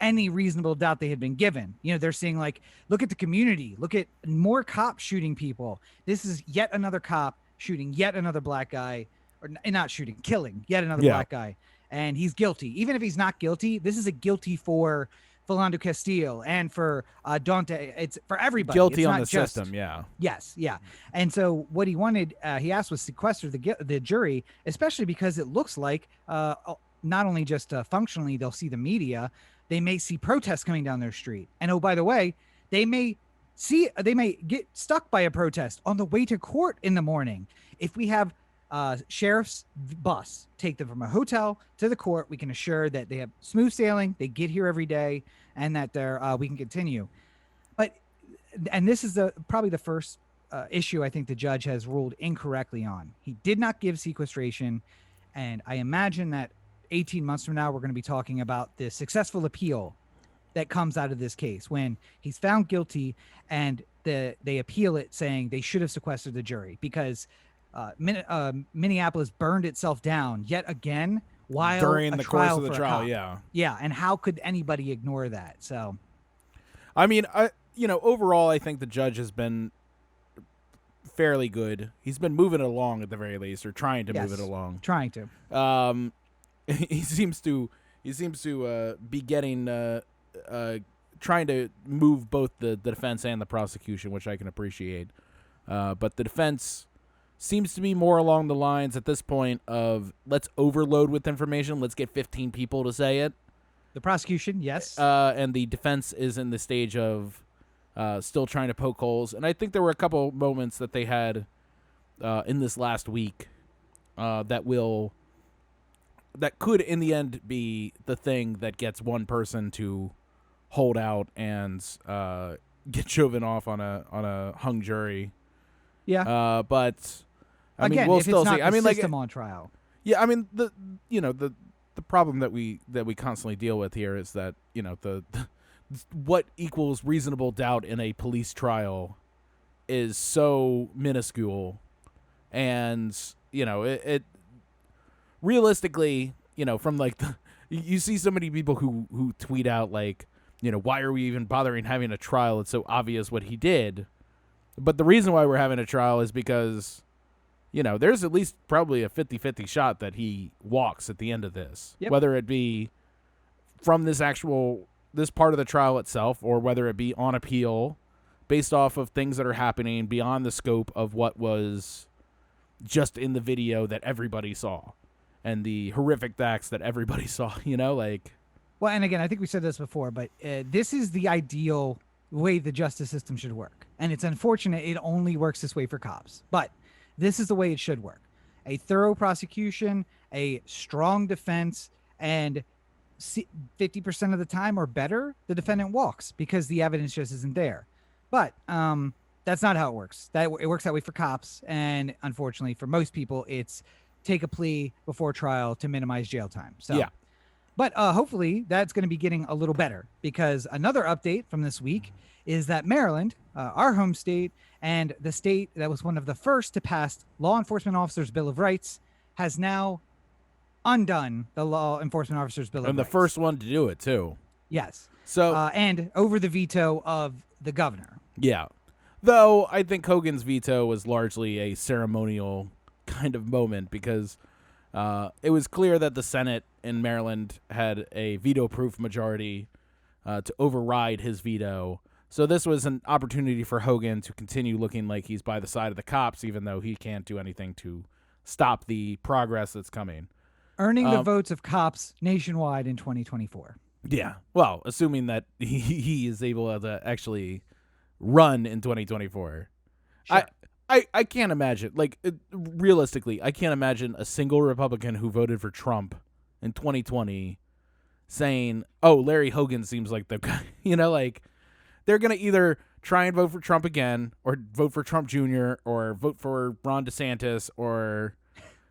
any reasonable doubt they had been given. They're saying like, look at the community, look at more cops shooting people. This is yet another cop shooting yet another black guy, or not shooting, killing yet another black guy. And he's guilty. Even if he's not guilty, this is a guilty for Philando Castile and for Daunte. It's for everybody. Guilty it's on not the just, system. Yeah. Yes. Yeah. And so what he wanted, he asked was sequester the jury, especially because it looks like not only just functionally they'll see the media, they may see protests coming down their street. And oh, by the way, they may get stuck by a protest on the way to court in the morning. If we have sheriff's bus take them from a hotel to the court, we can assure that they have smooth sailing, they get here every day, and that we can continue. And this is probably the first issue I think the judge has ruled incorrectly on. He did not give sequestration, and I imagine that 18 months from now, we're going to be talking about the successful appeal that comes out of this case when he's found guilty and they appeal it saying they should have sequestered the jury because Minneapolis burned itself down yet again while during the course of the trial. Yeah. And how could anybody ignore that? So, I mean, overall, I think the judge has been fairly good. He's been moving it along at the very least, or trying to move it along. Trying to. He seems to be getting trying to move both the defense and the prosecution, which I can appreciate. But the defense seems to be more along the lines at this point of let's overload with information. Let's get 15 people to say it. The prosecution, yes. And the defense is in the stage of still trying to poke holes. And I think there were a couple moments that they had in this last week that could in the end be the thing that gets one person to hold out and get Chauvin off on a hung jury. Yeah. But I again, mean, we'll if still it's not see. the I mean, system on trial. Yeah, I mean the problem that we constantly deal with here is that the what equals reasonable doubt in a police trial is so minuscule, and it realistically, from like you see so many people who tweet out like, why are we even bothering having a trial? It's so obvious what he did. But the reason why we're having a trial is because, there's at least probably a 50-50 shot that he walks at the end of this. Yep. Whether it be from this part of the trial itself, or whether it be on appeal based off of things that are happening beyond the scope of what was just in the video that everybody saw and the horrific acts that everybody saw, Well, and again, I think we said this before, but this is the ideal way the justice system should work. And it's unfortunate it only works this way for cops. But this is the way it should work. A thorough prosecution, a strong defense, and 50% of the time or better, the defendant walks because the evidence just isn't there. But that's not how it works. It works that way for cops. And unfortunately, for most people, it's take a plea before trial to minimize jail time. So, yeah. But hopefully that's going to be getting a little better, because another update from this week is that Maryland, our home state, and the state that was one of the first to pass Law Enforcement Officers' Bill of Rights, has now undone the Law Enforcement Officers' Bill of Rights. And the first one to do it, too. Yes. So and over the veto of the governor. Yeah. Though I think Hogan's veto was largely a ceremonial kind of moment, because it was clear that the Senate in Maryland had a veto-proof majority to override his veto. So this was an opportunity for Hogan to continue looking like he's by the side of the cops, even though he can't do anything to stop the progress that's coming. Earning the votes of cops nationwide in 2024. Yeah. Well, assuming that he is able to actually run in 2024. Sure. I can't imagine, realistically, I can't imagine a single Republican who voted for Trump in 2020 saying, oh, Larry Hogan seems like the guy. They're going to either try and vote for Trump again, or vote for Trump Jr., or vote for Ron DeSantis, or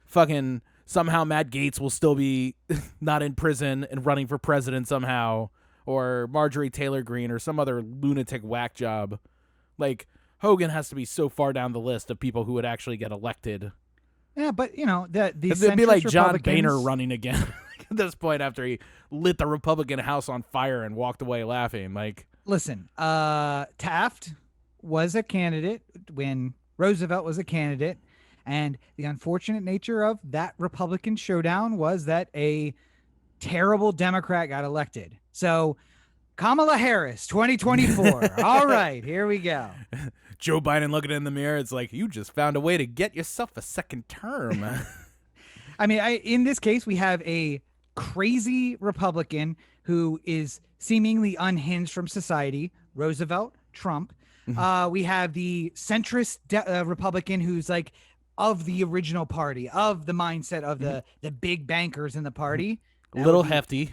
fucking somehow Matt Gaetz will still be not in prison and running for president somehow, or Marjorie Taylor Greene, or some other lunatic whack job. Hogan has to be so far down the list of people who would actually get elected. Yeah, but the it'd be like John Boehner running again at this point after he lit the Republican House on fire and walked away laughing. Listen, Taft was a candidate when Roosevelt was a candidate, and the unfortunate nature of that Republican showdown was that a terrible Democrat got elected. So Kamala Harris, 2024. All right, here we go. Joe Biden looking in the mirror, it's like, you just found a way to get yourself a second term. I mean, in this case, we have a crazy Republican who is seemingly unhinged from society, Roosevelt, Trump. We have the centrist Republican who's of the original party, of the mindset of the big bankers in the party. A little hefty.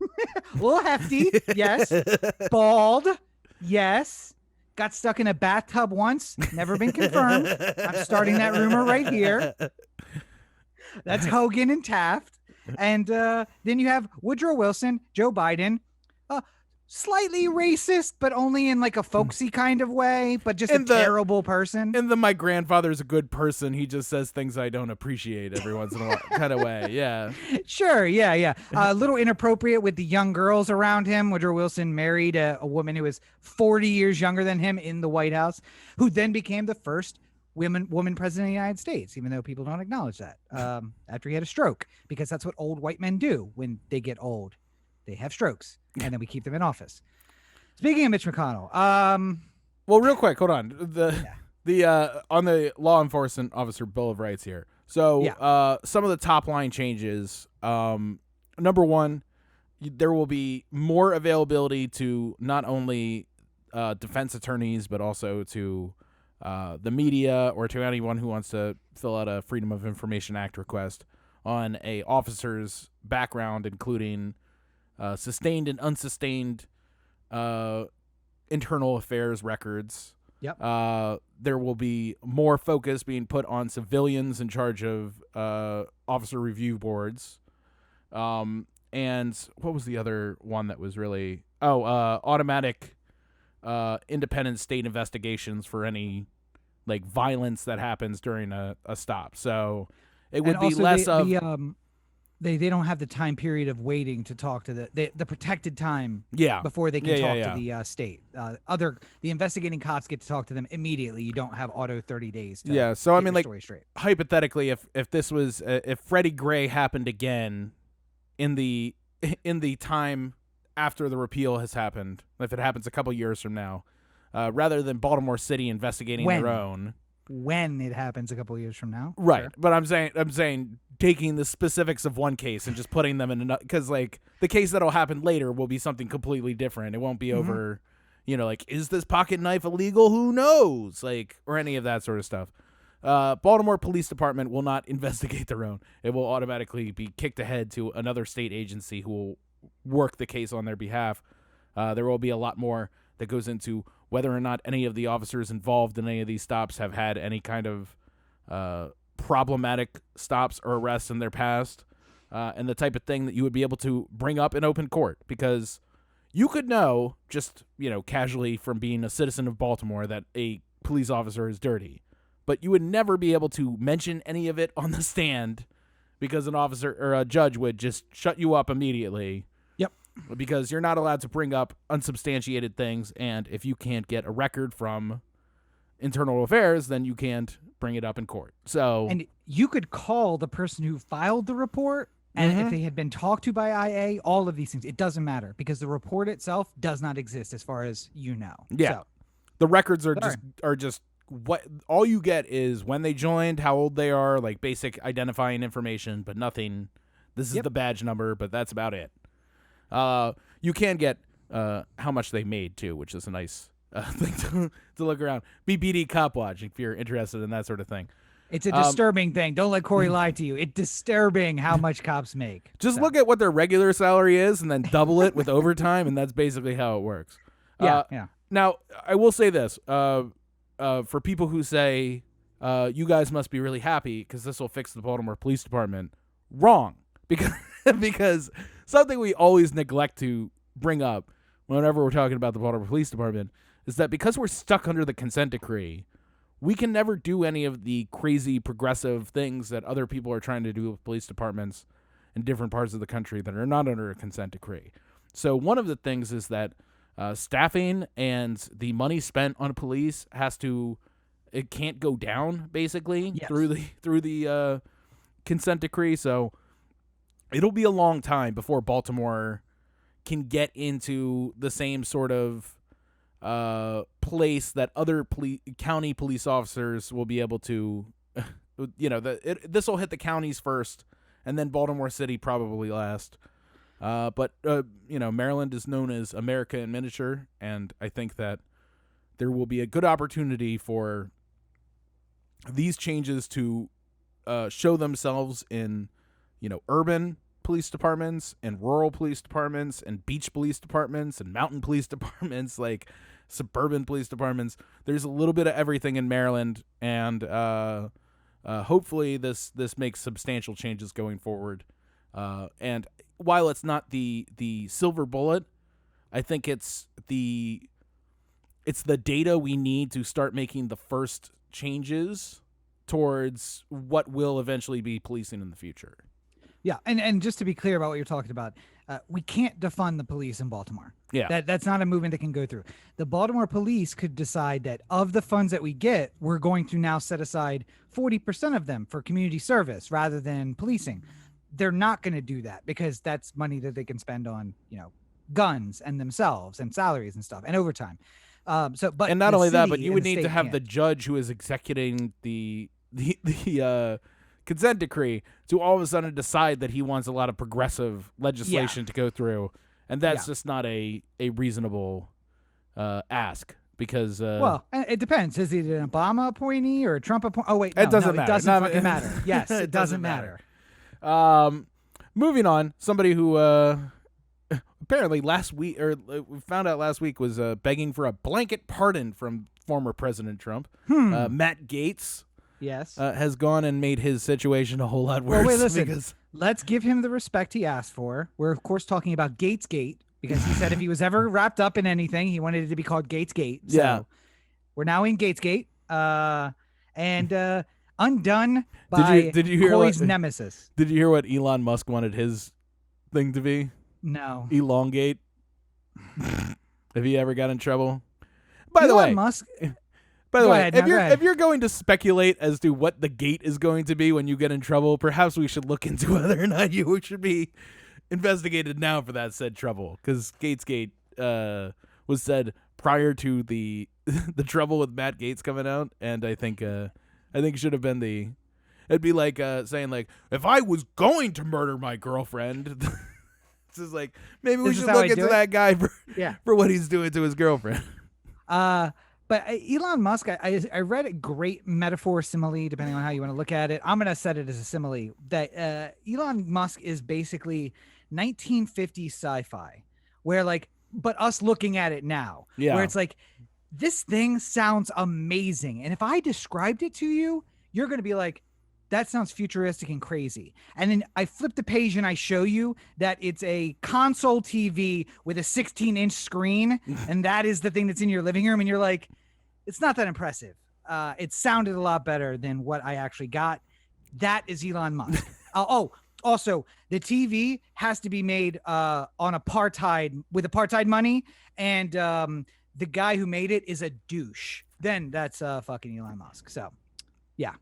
A little hefty, yes. Bald, yes. Got stuck in a bathtub once. Never been confirmed. I'm starting that rumor right here. That's Hogan and Taft. And then you have Woodrow Wilson, Joe Biden. Slightly racist, but only in a folksy kind of way, but just terrible person. And my grandfather's a good person. He just says things I don't appreciate every once in a while kind of way. Yeah. Sure. Yeah. A little inappropriate with the young girls around him. Woodrow Wilson married a woman who was 40 years younger than him in the White House, who then became the first woman president of the United States, even though people don't acknowledge that, after he had a stroke, because that's what old white men do when they get old. They have strokes, and then we keep them in office. Speaking of Mitch McConnell, well, real quick, hold on. The on the Law Enforcement Officer Bill of Rights here. So, some of the top line changes. Number one, there will be more availability to not only defense attorneys, but also to the media, or to anyone who wants to fill out a Freedom of Information Act request on a officer's background, including sustained and unsustained internal affairs records. Yep. There will be more focus being put on civilians in charge of officer review boards. And what was the other one that was really automatic independent state investigations for any like violence that happens during a stop. So it would be less of they don't have the time period of waiting to talk to the protected time before they can talk to the state. The investigating cops get to talk to them immediately. You don't have auto 30 days to so I get mean, your like story straight. Hypothetically, if this was if Freddie Gray happened again in the time after the repeal has happened, if it happens a couple years from now, rather than Baltimore City investigating their own. When it happens a couple years from now, right? Sure. But I'm saying taking the specifics of one case and just putting them in another, because like the case that'll happen later will be something completely different. It won't be over, like, is this pocket knife illegal? Who knows? Like, or any of that sort of stuff. Baltimore Police Department will not investigate their own. It will automatically be kicked ahead to another state agency who will work the case on their behalf. There will be a lot more that goes into whether or not any of the officers involved in any of these stops have had any kind of problematic stops or arrests in their past, and the type of thing that you would be able to bring up in open court, because you could know just, casually from being a citizen of Baltimore that a police officer is dirty, but you would never be able to mention any of it on the stand because an officer or a judge would just shut you up immediately. Because you're not allowed to bring up unsubstantiated things, and if you can't get a record from internal affairs, then you can't bring it up in court. So, and you could call the person who filed the report, and if they had been talked to by IA, all of these things, it doesn't matter because the report itself does not exist as far as you know. Yeah, so, the records are just what all you get is when they joined, how old they are, like basic identifying information, but nothing. This is the badge number, but that's about it. You can get how much they made too, which is a nice thing to look around. BPD Cop Watch if you're interested in that sort of thing. It's a disturbing thing. Don't let Cory lie to you. It's disturbing how much cops make. Just look at what their regular salary is and then double it with overtime, and that's basically how it works. Yeah. Now, I will say this. For people who say, you guys must be really happy because this will fix the Baltimore Police Department, wrong. Because something we always neglect to bring up whenever we're talking about the Baltimore Police Department is that because we're stuck under the consent decree, we can never do any of the crazy progressive things that other people are trying to do with police departments in different parts of the country that are not under a consent decree. So one of the things is that staffing and the money spent on police it can't go down basically through the consent decree. So it'll be a long time before Baltimore can get into the same sort of place that other county police officers will be able to, this will hit the counties first, and then Baltimore City probably last. But Maryland is known as America in miniature, and I think that there will be a good opportunity for these changes to show themselves in, urban police departments and rural police departments and beach police departments and mountain police departments, like suburban police departments. There's a little bit of everything in Maryland, and hopefully this makes substantial changes going forward. And while it's not the silver bullet, I think it's the data we need to start making the first changes towards what will eventually be policing in the future. Yeah, and just to be clear about what you're talking about, we can't defund the police in Baltimore. Yeah. That's not a movement that can go through. The Baltimore police could decide that of the funds that we get, we're going to now set aside 40% of them for community service rather than policing. They're not going to do that because that's money that they can spend on, guns and themselves and salaries and stuff and overtime. And not only that, but you would need to have the judge who is executing the consent decree to all of a sudden decide that he wants a lot of progressive legislation to go through, and that's just not a reasonable ask. Because well, it depends. Is he an Obama appointee or a Trump appointee? Oh wait, it doesn't matter. It doesn't fucking matter. Yes, it doesn't matter. Moving on, somebody who apparently last week, or we found out last week, was begging for a blanket pardon from former President Trump. Matt Gaetz. Yes. Has gone and made his situation a whole lot worse. Well, wait, listen. Let's give him the respect he asked for. We're, of course, talking about Gatesgate because he said if he was ever wrapped up in anything, he wanted it to be called Gaetz Gate. So Yeah. we're now in Gaetz Gate, and undone by did you hear Cory's what, nemesis. Did you hear what Elon Musk wanted his thing to be? No. Elongate. Have you ever got in trouble? By the way, Musk. By the Go way, ahead, if you're going to speculate as to what the gate is going to be when you get in trouble, perhaps we should look into whether or not you should be investigated now for that said trouble. Because Gaetz Gate was said prior to the the trouble with Matt Gaetz coming out, and I think it should have been it'd be like saying like, if I was going to murder my girlfriend. This is like, maybe we should look into that guy for what he's doing to his girlfriend. But Elon Musk, I read a great metaphor, simile, depending on how you want to look at it. I'm going to set it as a simile, that Elon Musk is basically 1950s sci-fi, where like, but us looking at it now, where it's like, this thing sounds amazing. And if I described it to you, you're going to be like, that sounds futuristic and crazy. And then I flip the page and I show you that it's a console TV with a 16-inch screen. And that is the thing that's in your living room. And you're like, it's not that impressive. It sounded a lot better than what I actually got. That is Elon Musk. Also, the TV has to be made on with apartheid money. And the guy who made it is a douche. Then that's fucking Elon Musk. So, yeah.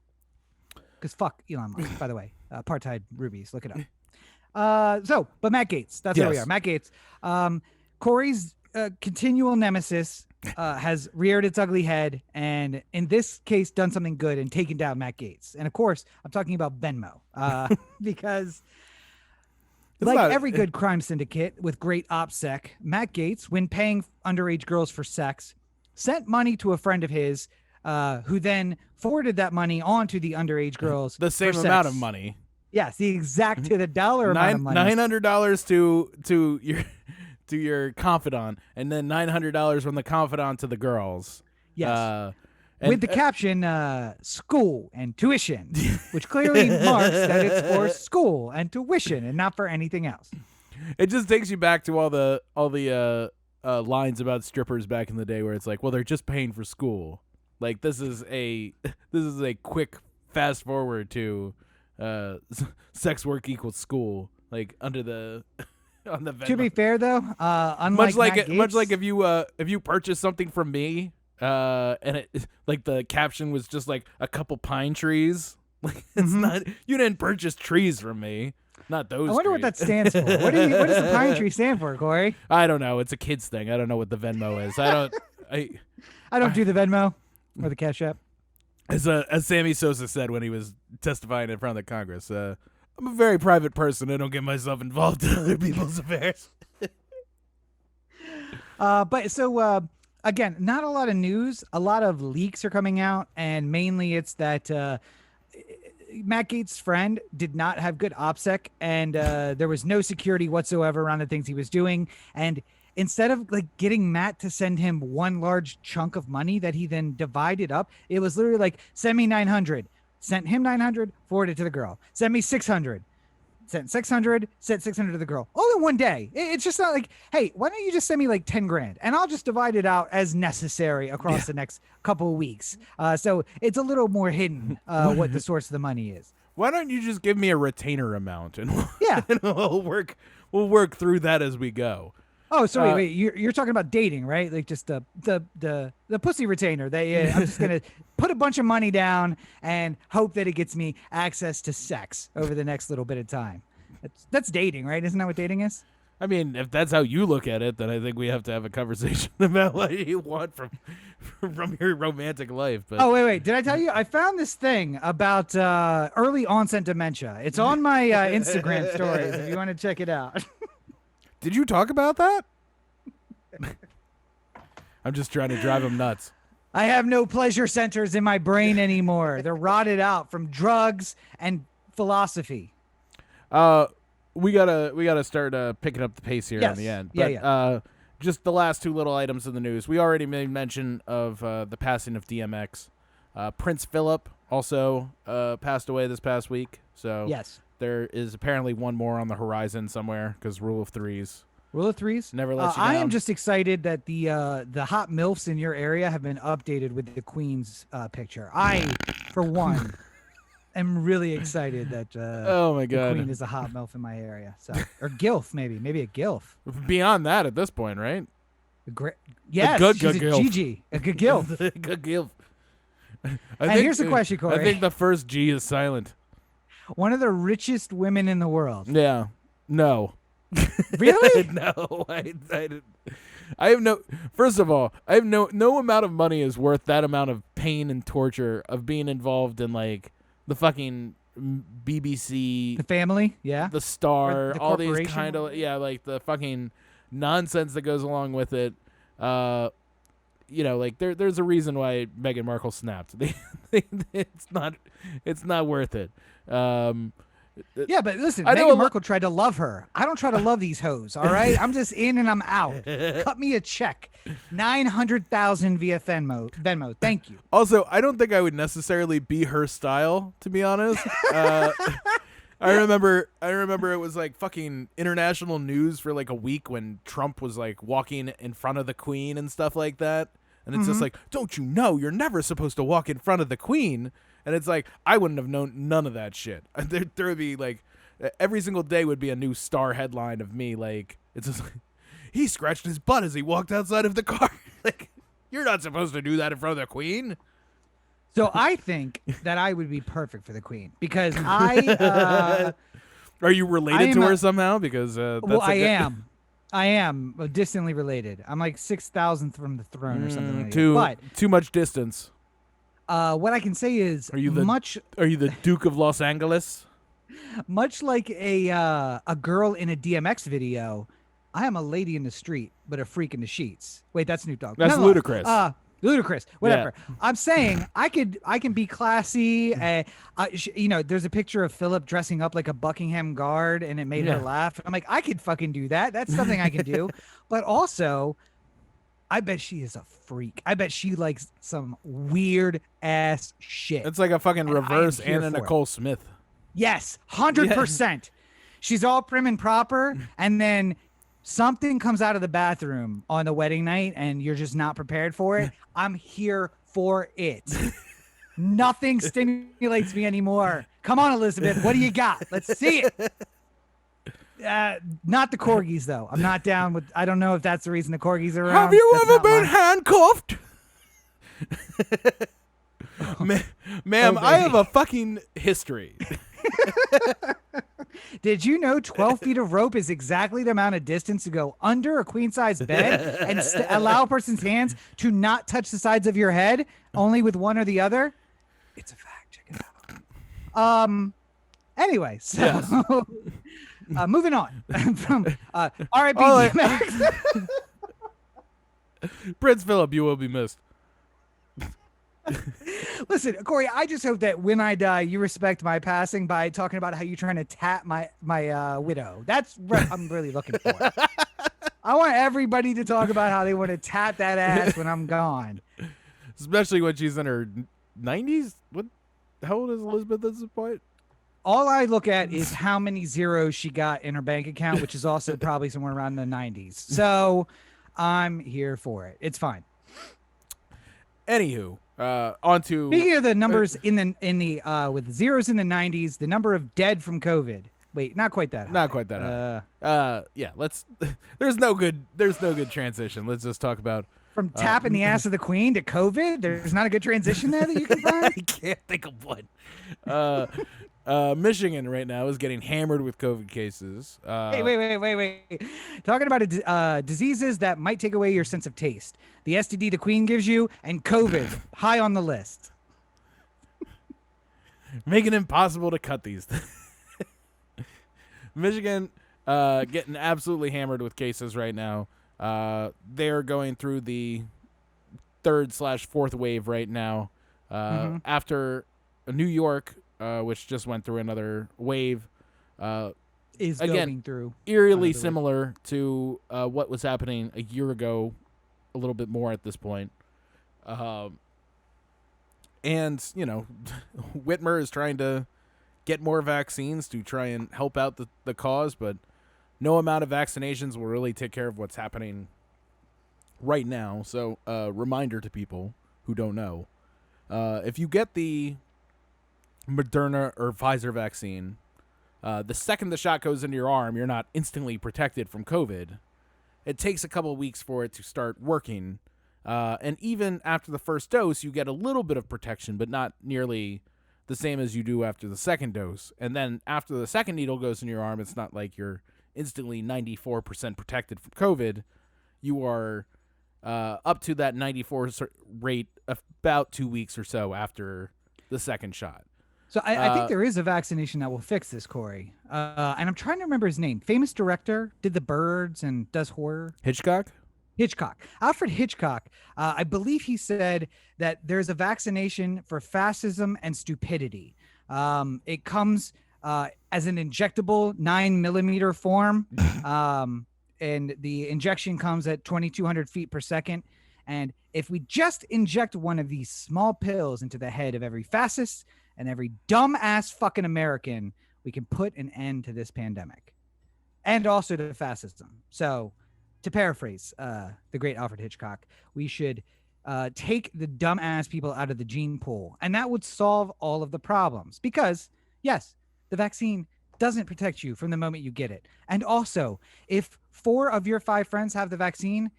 Because fuck Elon Musk, by the way. Apartheid rubies. Look it up. But Matt Gaetz. That's where we are. Matt Gaetz. Cory's continual nemesis has reared its ugly head, and in this case done something good and taken down Matt Gaetz. And of course, I'm talking about Venmo. Because every good crime syndicate with great OPSEC, Matt Gaetz, when paying underage girls for sex, sent money to a friend of his who then forwarded that money on to the underage girls. The same amount of money. Yes, the exact to the dollar amount of money. $900 to your confidant, and then $900 from the confidant to the girls. Yes. With the caption, school and tuition, which clearly marks that it's for school and tuition and not for anything else. It just takes you back to all the lines about strippers back in the day where it's like, well, they're just paying for school. Like this is a quick fast forward to sex work equals school, like under the on the Venmo. To be fair though, unlike much like if you purchase something from me, and it like the caption was just like a couple pine trees, like it's not, you didn't purchase trees from me. Not those. I wonder trees. what that stands for. What does the pine tree stand for, Cory? I don't know. It's a kid's thing. I don't know what the Venmo is. I don't do the Venmo or the Cash App. As Sammy Sosa said when he was testifying in front of the Congress, I'm a very private person. I don't get myself involved in other people's affairs. Again, not a lot of news. A lot of leaks are coming out, and mainly it's that Matt Gaetz' friend did not have good OPSEC, and there was no security whatsoever around the things he was doing. And instead of like getting Matt to send him one large chunk of money that he then divided up, it was literally like, send me 900, sent him 900, forwarded to the girl. Send me 600, sent 600, sent 600 to the girl. All in one day. It's just not like, hey, why don't you just send me like 10 grand and I'll just divide it out as necessary across the next couple of weeks. So it's a little more hidden what the source of the money is. Why don't you just give me a retainer amount and we'll we'll work through that as we go. Oh, so wait, you're talking about dating, right? Like just the pussy retainer. I'm just gonna put a bunch of money down and hope that it gets me access to sex over the next little bit of time. That's dating, right? Isn't that what dating is? I mean, if that's how you look at it, then I think we have to have a conversation about what you want from your romantic life. But wait, did I tell you? I found this thing about early onset dementia. It's on my Instagram stories if you want to check it out. Did you talk about that? I'm just trying to drive him nuts. I have no pleasure centers in my brain anymore. They're rotted out from drugs and philosophy. We gotta start picking up the pace here on the end. But, just the last two little items in the news. We already made mention of the passing of DMX. Prince Philip also passed away this past week. So yes. There is apparently one more on the horizon somewhere because rule of threes. Rule of threes. Never let you I down. am just excited that the hot milfs in your area have been updated with the Queen's picture. I, for one, am really excited that Oh my the God. Queen is a hot milf in my area. So, or gilf maybe a gilf. Beyond that, at this point, right? Yes, good she's a gilf. Gigi, a good gilf. Good gilf. And here's the question, Cory. I think the first G is silent. One of the richest women in the world. Yeah. No. Really? No. I have no. First of all, I have no amount of money is worth that amount of pain and torture of being involved in like the fucking BBC, The family, yeah. the Star, Or the all these corporation? kind of like the fucking nonsense that goes along with it. Like there's a reason why Meghan Markle snapped. It's not worth it. Yeah, but listen, I know Meghan Markle tried to love her. I don't try to love these hoes, all right? I'm just in and I'm out. Cut me a check. 900,000 via Venmo. Thank you. Also, I don't think I would necessarily be her style, to be honest. I remember it was like fucking international news for like a week when Trump was like walking in front of the Queen and stuff like that. And it's just like, don't you know you're never supposed to walk in front of the Queen? And it's like, I wouldn't have known none of that shit. There would be like, every single day would be a new Star headline of me. Like, it's just like, he scratched his butt as he walked outside of the car. Like, you're not supposed to do that in front of the Queen. So I think that I would be perfect for the Queen because I Are you related to her somehow? Because I am distantly related. I'm like 6,000th from the throne or something like too, that. But too much distance. What I can say is Are you the Duke of Los Angeles? Much like a girl in a DMX video, I am a lady in the street, but a freak in the sheets. Wait, that's Snoop Dogg. That's ludicrous. Ludicrous. Whatever. Yeah. I'm saying I can be classy. There's a picture of Philip dressing up like a Buckingham guard, and it made her laugh. I'm like, I could fucking do that. That's something I can do. But also, I bet she is a freak. I bet she likes some weird ass shit. It's like a fucking reverse Anna Nicole Smith. Yes, 100%. She's all prim and proper, and then something comes out of the bathroom on the wedding night, and you're just not prepared for it. I'm here for it. Nothing stimulates me anymore. Come on, Elizabeth. What do you got? Let's see it. Not the corgis, though. I'm not down with. I don't know if that's the reason the corgis are around. Have you ever been handcuffed? Ma'am, I have a fucking history. Did you know 12 feet of rope is exactly the amount of distance to go under a queen-size bed and allow a person's hands to not touch the sides of your head, only with one or the other? It's a fact. Check it out. Anyway, so Yes. Moving on from R.I.P. DMX. Prince Philip, you will be missed. Listen, Cory, I just hope that when I die, you respect my passing by talking about how you're trying to tap my widow. That's what I'm really looking for. I want everybody to talk about how they want to tap that ass when I'm gone. Especially when she's in her 90s. How old is Elizabeth at this point? All I look at is how many zeros she got in her bank account, which is also probably somewhere around the 90s. So I'm here for it. It's fine. Anywho, onto speaking of the numbers in the with zeros in the 90s, the number of dead from COVID. Wait, not quite that high. Not quite that high. Yeah, let's there's no good transition. Let's just talk about from tapping the ass of the Queen to COVID. There's not a good transition there that you can find. I can't think of one. Michigan right now is getting hammered with COVID cases. Hey, wait. Talking about diseases that might take away your sense of taste. The STD the Queen gives you, and COVID, high on the list. Making it impossible to cut these. Michigan getting absolutely hammered with cases right now. They're going through the 3rd/4th wave right now. After New York, which just went through another wave, is again, going through eerily similar to what was happening a year ago, a little bit more at this point. And, Whitmer is trying to get more vaccines to try and help out the cause, but no amount of vaccinations will really take care of what's happening right now. So, reminder to people who don't know, if you get the Moderna or Pfizer vaccine, the second the shot goes into your arm, you're not instantly protected from COVID. It takes a couple of weeks for it to start working. And even after the first dose, you get a little bit of protection, but not nearly the same as you do after the second dose. And then after the second needle goes in your arm, it's not like you're instantly 94% protected from COVID. You are up to that 94 rate about 2 weeks or so after the second shot. So I think there is a vaccination that will fix this, Cory. And I'm trying to remember his name. Famous director, did The Birds and does horror. Hitchcock? Alfred Hitchcock. I believe he said that there's a vaccination for fascism and stupidity. It comes as an injectable 9mm form. And the injection comes at 2,200 feet per second. And if we just inject one of these small pills into the head of every fascist and every dumb-ass fucking American, we can put an end to this pandemic. And also to fascism. So, to paraphrase the great Alfred Hitchcock, we should take the dumb-ass people out of the gene pool. And that would solve all of the problems. Because, yes, the vaccine doesn't protect you from the moment you get it. And also, if 4 of your 5 friends have the vaccine,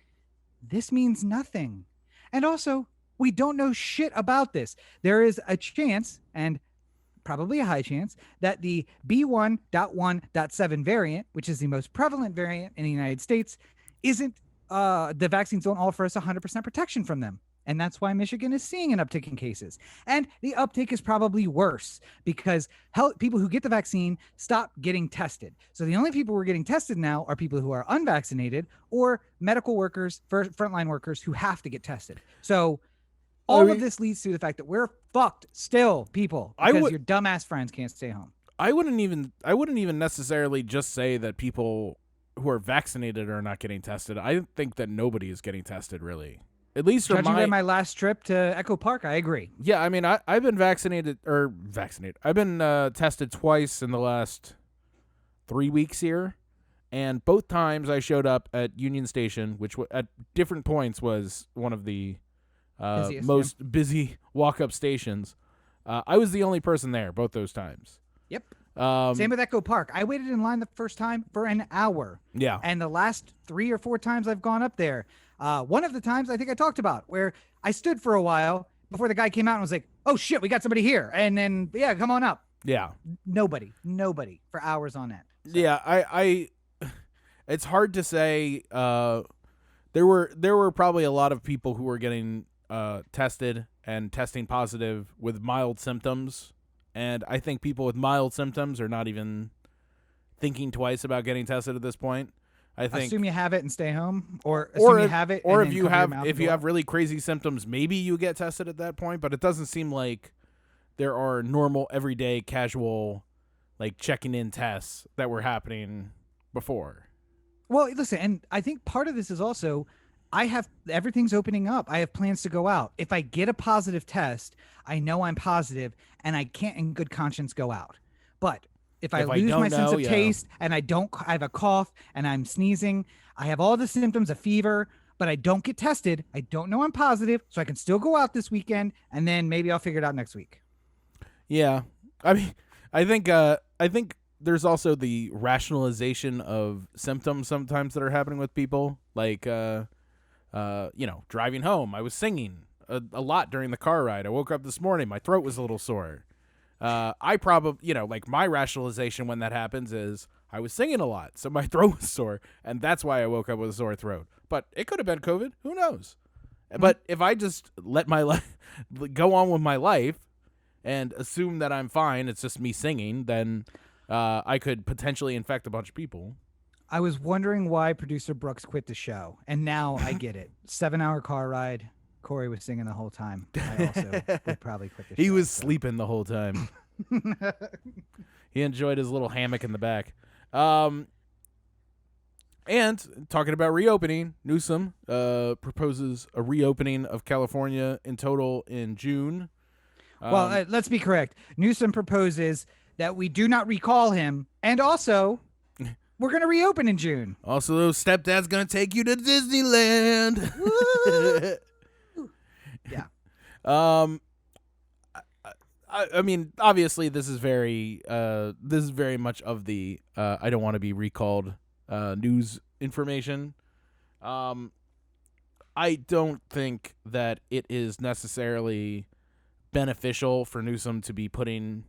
this means nothing. And also, we don't know shit about this. There is a chance, and probably a high chance, that the B1.1.7 variant, which is the most prevalent variant in the United States, isn't, the vaccines don't offer us 100% protection from them. And that's why Michigan is seeing an uptick in cases. And the uptick is probably worse because people who get the vaccine stop getting tested. So the only people who are getting tested now are people who are unvaccinated or medical workers, frontline workers who have to get tested. So all of this leads to the fact that we're fucked still, people, because your dumbass friends can't stay home. I wouldn't even necessarily just say that people who are vaccinated are not getting tested. I think that nobody is getting tested, really. At least for judging by my last trip to Echo Park, I agree. Yeah, I mean, I've been vaccinated. I've been tested twice in the last 3 weeks here, and both times I showed up at Union Station, which at different points was one of the most busy walk-up stations. I was the only person there both those times. Yep. Same with Echo Park. I waited in line the first time for an hour. Yeah. And the last 3 or 4 times I've gone up there, one of the times I think I talked about where I stood for a while before the guy came out and was like, oh shit, we got somebody here. And then, yeah, come on up. Yeah. Nobody for hours on end. So. Yeah. I it's hard to say. There were probably a lot of people who were getting tested and testing positive with mild symptoms. And I think people with mild symptoms are not even thinking twice about getting tested at this point. I think assume you have it and stay home, or assume you have it. Or if you have really crazy symptoms, maybe you get tested at that point. But it doesn't seem like there are normal, everyday, casual, like checking in tests that were happening before. Well, listen, and I think part of this is also everything's opening up. I have plans to go out. If I get a positive test, I know I'm positive, and I can't in good conscience go out. But if I lose my sense of taste and I have a cough and I'm sneezing, I have all the symptoms of fever, but I don't get tested, I don't know I'm positive, so I can still go out this weekend, and then maybe I'll figure it out next week. Yeah. I mean, I think there's also the rationalization of symptoms sometimes that are happening with people. Like, driving home, I was singing a lot during the car ride. I woke up this morning, my throat was a little sore. I probably, my rationalization when that happens is I was singing a lot, so my throat was sore, and that's why I woke up with a sore throat. But it could have been COVID. Who knows? Mm-hmm. But if I just let my life go on with my life and assume that I'm fine, it's just me singing, then I could potentially infect a bunch of people. I was wondering why producer Brooks quit the show, and now I get it. 7-hour car ride. Cory was singing the whole time. I also would probably quit the show. He was sleeping the whole time. He enjoyed his little hammock in the back. And talking about reopening, Newsom proposes a reopening of California in total in June. Well, let's be correct. Newsom proposes that we do not recall him, and also We're going to reopen in June. Also, stepdad's gonna take you to Disneyland. Yeah. I mean, obviously, this is very much of the I don't want to be recalled news information. I don't think that it is necessarily beneficial for Newsom to be putting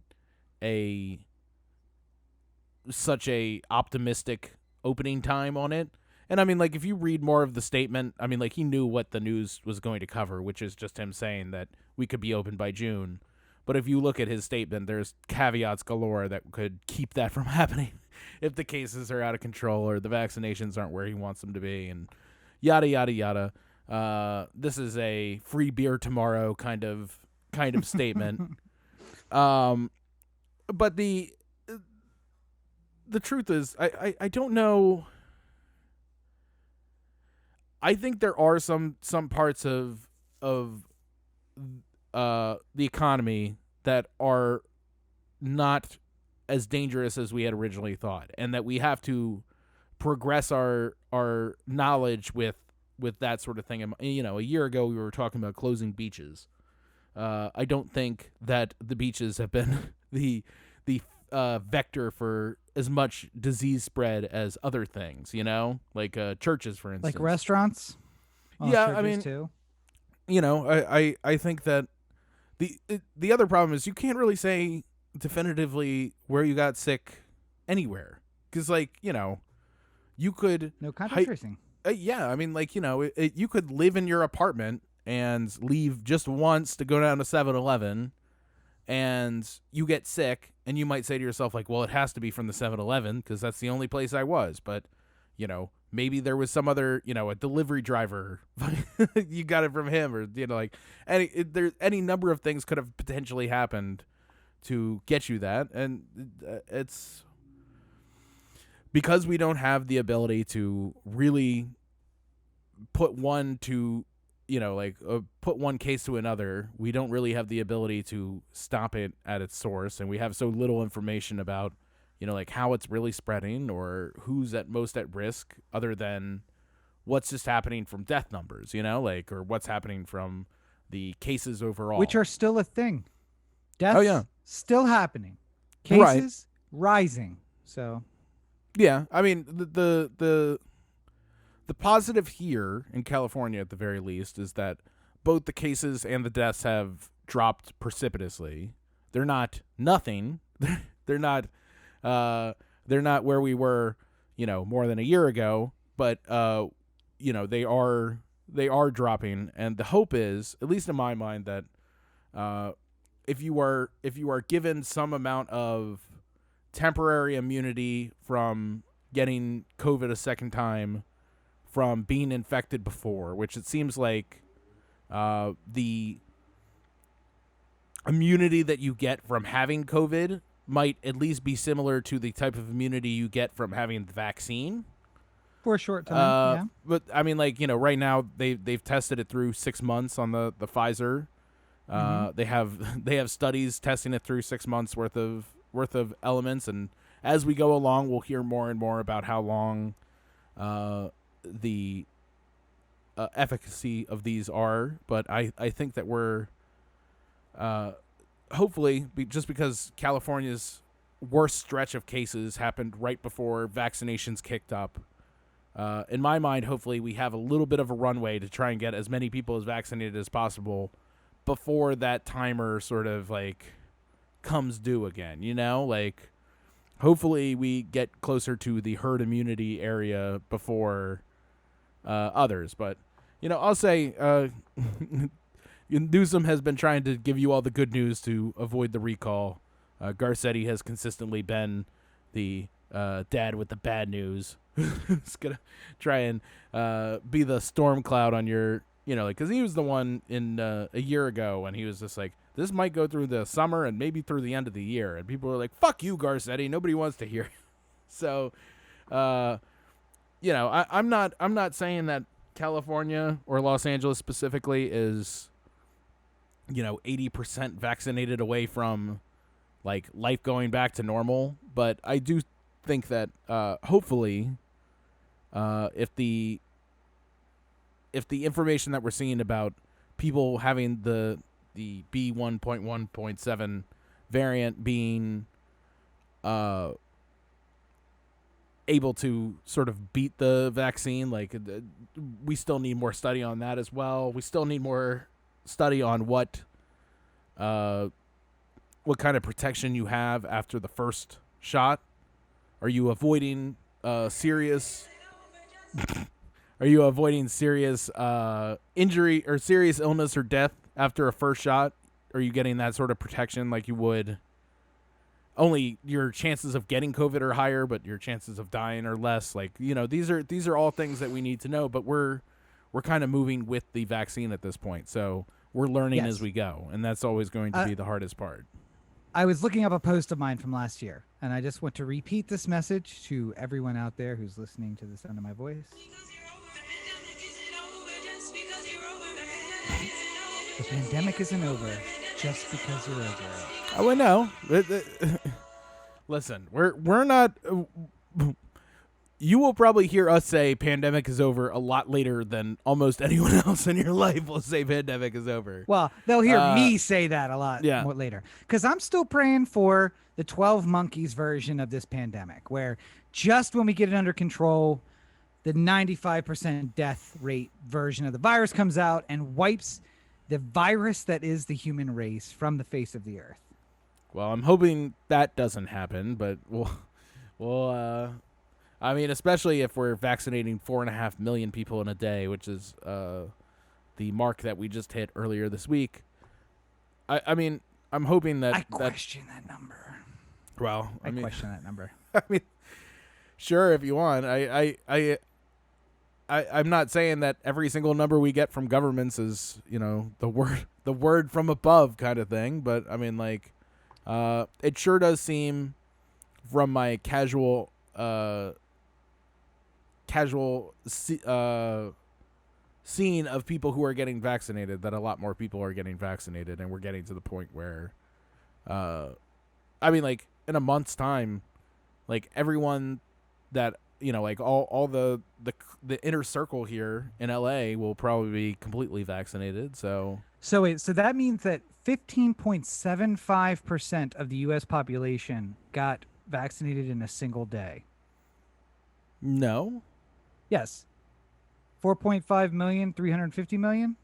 such a optimistic opening time on it. And I mean, like, if you read more of the statement, I mean, like, he knew what the news was going to cover, which is just him saying that we could be open by June. But if you look at his statement, there's caveats galore that could keep that from happening if the cases are out of control or the vaccinations aren't where he wants them to be, and yada yada yada. This is a free beer tomorrow kind of statement. But the truth is, I don't know. I think there are some parts of the economy that are not as dangerous as we had originally thought, and that we have to progress our knowledge with that sort of thing. You know, a year ago we were talking about closing beaches. I don't think that the beaches have been the vector for as much disease spread as other things, you know, like churches, for instance. Like restaurants? Yeah, I mean, too. You know, I think that the other problem is you can't really say definitively where you got sick anywhere. Because, like, you know, you could... No contact tracing. Yeah, I mean, like, you know, you could live in your apartment and leave just once to go down to 7-Eleven, and you get sick, and you might say to yourself, like, well, it has to be from the 7-Eleven because that's the only place I was. But, you know, maybe there was some other, you know, a delivery driver. You got it from him, or, you know, like, any number of things could have potentially happened to get you that. And it's because we don't have the ability to really put one to, you know, like put one case to another. We don't really have the ability to stop it at its source, and we have so little information about, you know, like how it's really spreading or who's at most at risk, other than what's just happening from death numbers, you know, like, or what's happening from the cases overall, which are still a thing. Deaths still happening. Cases rising. So yeah, I mean, the positive here in California, at the very least, is that both the cases and the deaths have dropped precipitously. They're not nothing. They're not where we were, you know, more than a year ago. But you know, they are dropping, and the hope is, at least in my mind, that if you are given some amount of temporary immunity from getting COVID a second time, from being infected before, which it seems like the immunity that you get from having COVID might at least be similar to the type of immunity you get from having the vaccine. For a short time, yeah. But, I mean, like, you know, right now they've tested it through 6 months on the Pfizer. They have studies testing it through 6 months worth of elements, and as we go along, we'll hear more and more about how long the efficacy of these are. But I think that we're hopefully, just because California's worst stretch of cases happened right before vaccinations kicked up, in my mind, hopefully we have a little bit of a runway to try and get as many people as vaccinated as possible before that timer sort of, like, comes due again, you know? Like, hopefully we get closer to the herd immunity area before others. But, you know, I'll say Newsom has been trying to give you all the good news to avoid the recall. Garcetti has consistently been the dad with the bad news. He's going to try and be the storm cloud on your, you know, like, because he was the one in a year ago when he was just like, this might go through the summer and maybe through the end of the year. And people were like, fuck you, Garcetti. Nobody wants to hear. So, you know, I'm not saying that California or Los Angeles specifically is, you know, 80% vaccinated away from, like, life going back to normal. But I do think that hopefully, if the information that we're seeing about people having the B1.1.7 variant being able to sort of beat the vaccine, like we still need more study on that as well. We still need more study on what kind of protection you have after the first shot. Are you avoiding serious injury or serious illness or death after a first shot? Are you getting that sort of protection like you would? Only your chances of getting COVID are higher, but your chances of dying are less. Like, these are all things that we need to know, but we're kind of moving with the vaccine at this point. So we're learning as we go, and that's always going to be the hardest part. I was looking up a post of mine from last year, and I just want to repeat this message to everyone out there who's listening to the sound of my voice. The pandemic isn't over just because you're over it. Oh, I know. Listen, we're not. You will probably hear us say pandemic is over a lot later than almost anyone else in your life will say pandemic is over. Well, they'll hear me say that a lot more later, because I'm still praying for the 12 Monkeys version of this pandemic, where just when we get it under control, the 95% death rate version of the virus comes out and wipes the virus that is the human race from the face of the earth. Well, I'm hoping that doesn't happen, but I mean, especially if we're vaccinating 4.5 million people in a day, which is the mark that we just hit earlier this week. I mean, I'm hoping that... I question that number. Well, I question that number. I mean, sure, if you want. I'm not saying that every single number we get from governments is, the word from above kind of thing, but I mean, like, it sure does seem from my casual scene of people who are getting vaccinated that a lot more people are getting vaccinated, and we're getting to the point where, I mean, like, in a month's time, like, everyone that, like, all the inner circle here in LA will probably be completely vaccinated. So that means that 15.75% of the U.S. population got vaccinated in a single day. No. Yes. 4.5 million, 350 million.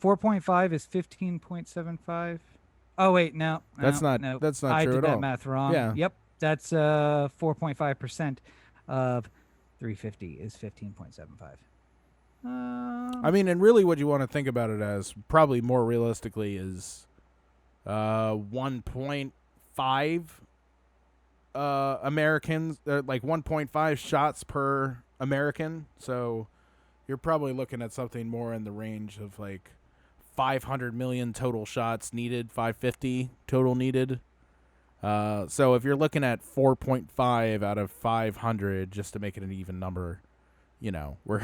4.5 is 15.75. Oh wait, no. That's not true at all. I did that math wrong. Yeah. Yep. That's 4.5% of 350 is 15.75. I mean, and really what you want to think about it as, probably more realistically, is 1.5 Americans, like 1.5 shots per American. So you're probably looking at something more in the range of like 500 million total shots needed, 550 total needed. So if you're looking at 4.5 out of 500, just to make it an even number, we're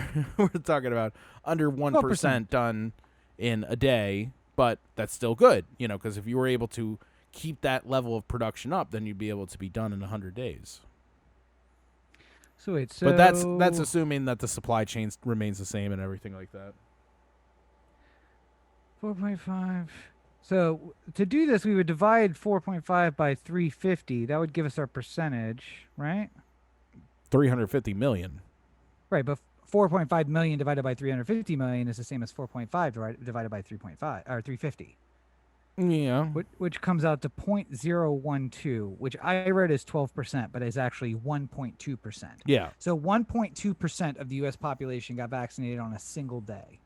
talking about under 1% done in a day, but that's still good, because if you were able to keep that level of production up, then you'd be able to be done in 100 days. But that's assuming that the supply chain remains the same and everything like that. 4.5. So to do this, we would divide 4.5 by 350. That would give us our percentage, right? 350 million. Right, but 4.5 million divided by 350 million is the same as 4.5 divided by 3.5 or 350. Yeah. Which comes out to 0.012, which I read as 12%, but is actually 1.2%. Yeah. So 1.2% of the U.S. population got vaccinated on a single day.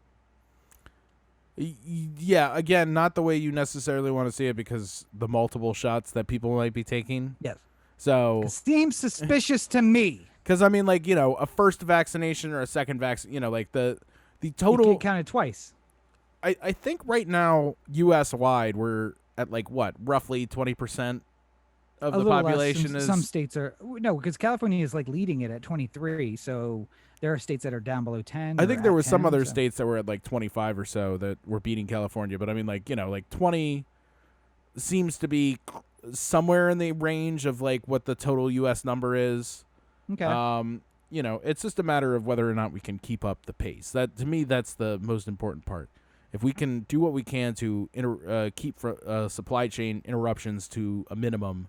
Yeah, again, not the way you necessarily want to see it, because the multiple shots that people might be taking. Yes. So it seems suspicious to me. Because, I mean, like, a first vaccination or a second vaccine, like the total... You can count it twice. I think right now, U.S.-wide, we're at, like, what, roughly 20% of the population is... Some states are... No, because California is, like, leading it at 23, so there are states that are down below 10. I think there was some other states that were at, like, 25 or so that were beating California, but, I mean, like, like, 20 seems to be somewhere in the range of like what the total U.S. number is. Okay. It's just a matter of whether or not we can keep up the pace. That, to me, that's the most important part. If we can do what we can to keep supply chain interruptions to a minimum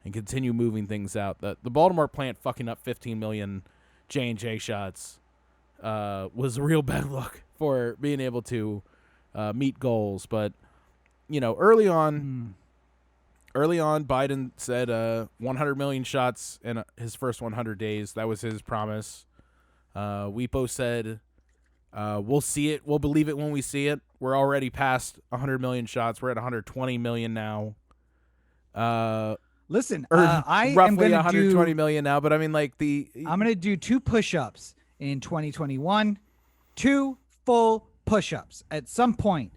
and continue moving things out, the Baltimore plant fucking up 15 million J&J shots was a real bad look for being able to meet goals. But, early on, Biden said 100 million shots in his first 100 days. That was his promise. We both said we'll see it. We'll believe it when we see it. We're already past 100 million shots. We're at 120 million now. Listen, I roughly am going 120 million now. But I mean, like I'm going to do 2 push-ups in 2021, 2 full push-ups at some point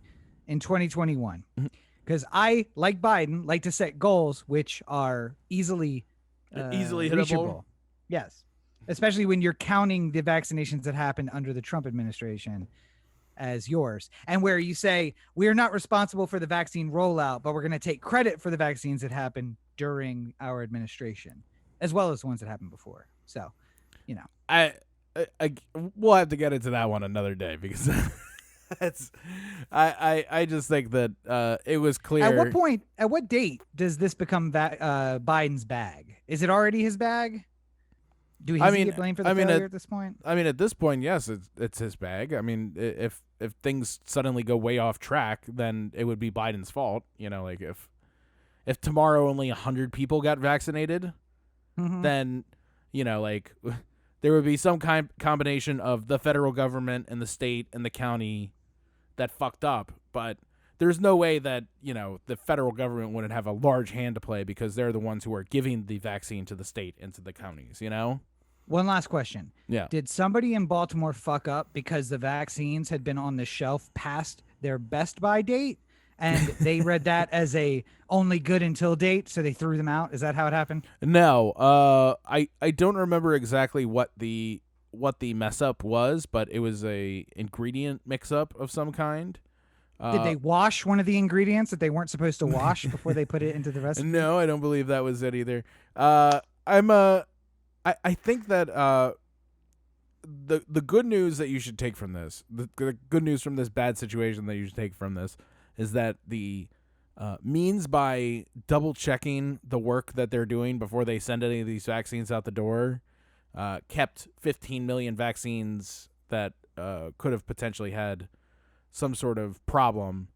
in 2021. Because I, like Biden, like to set goals which are easily hittable. reachable. Yes. Especially when you're counting the vaccinations that happened under the Trump administration as yours. And where you say, we are not responsible for the vaccine rollout, but we're going to take credit for the vaccines that happened during our administration, as well as the ones that happened before. So, we'll have to get into that one another day because I just think that it was clear. At what date does this become Biden's bag? Is it already his bag? Do he get blamed for the failure at this point? I mean, at this point, yes, it's his bag. I mean, if things suddenly go way off track, then it would be Biden's fault. Like if tomorrow only 100 people got vaccinated, then there would be some combination of the federal government and the state and the county that fucked up. But there's no way that, the federal government wouldn't have a large hand to play because they're the ones who are giving the vaccine to the state and to the counties, One last question. Yeah. Did somebody in Baltimore fuck up because the vaccines had been on the shelf past their best by date and they read that as a only good until date, so they threw them out? Is that how it happened? No. I don't remember exactly what the mess up was, but it was a ingredient mix up of some kind. Did they wash one of the ingredients that they weren't supposed to wash before they put it into the recipe? No, I don't believe that was it either. I think that the good news that you should take from this, the good news from this bad situation that you should take from this, is that the means by double checking the work that they're doing before they send any of these vaccines out the door kept 15 million vaccines that could have potentially had some sort of problem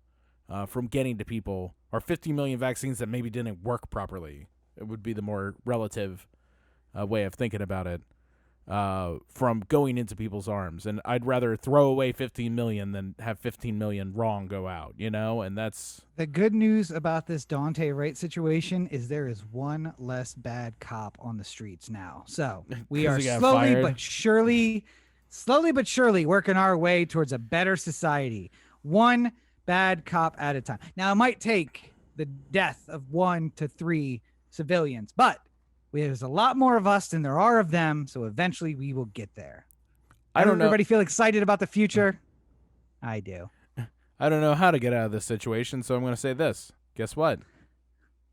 from getting to people, or 50 million vaccines that maybe didn't work properly. It would be the more relative way of thinking about it, from going into people's arms. And I'd rather throw away 15 million than have 15 million wrong go out, and that's... The good news about this Daunte Wright situation is there is one less bad cop on the streets now. So we are slowly but surely working our way towards a better society, one bad cop at a time. Now, it might take the death of 1 to 3 civilians, but there's a lot more of us than there are of them, so eventually we will get there. I don't know. Everybody feel excited about the future? I do. I don't know how to get out of this situation, so I'm going to say this. Guess what?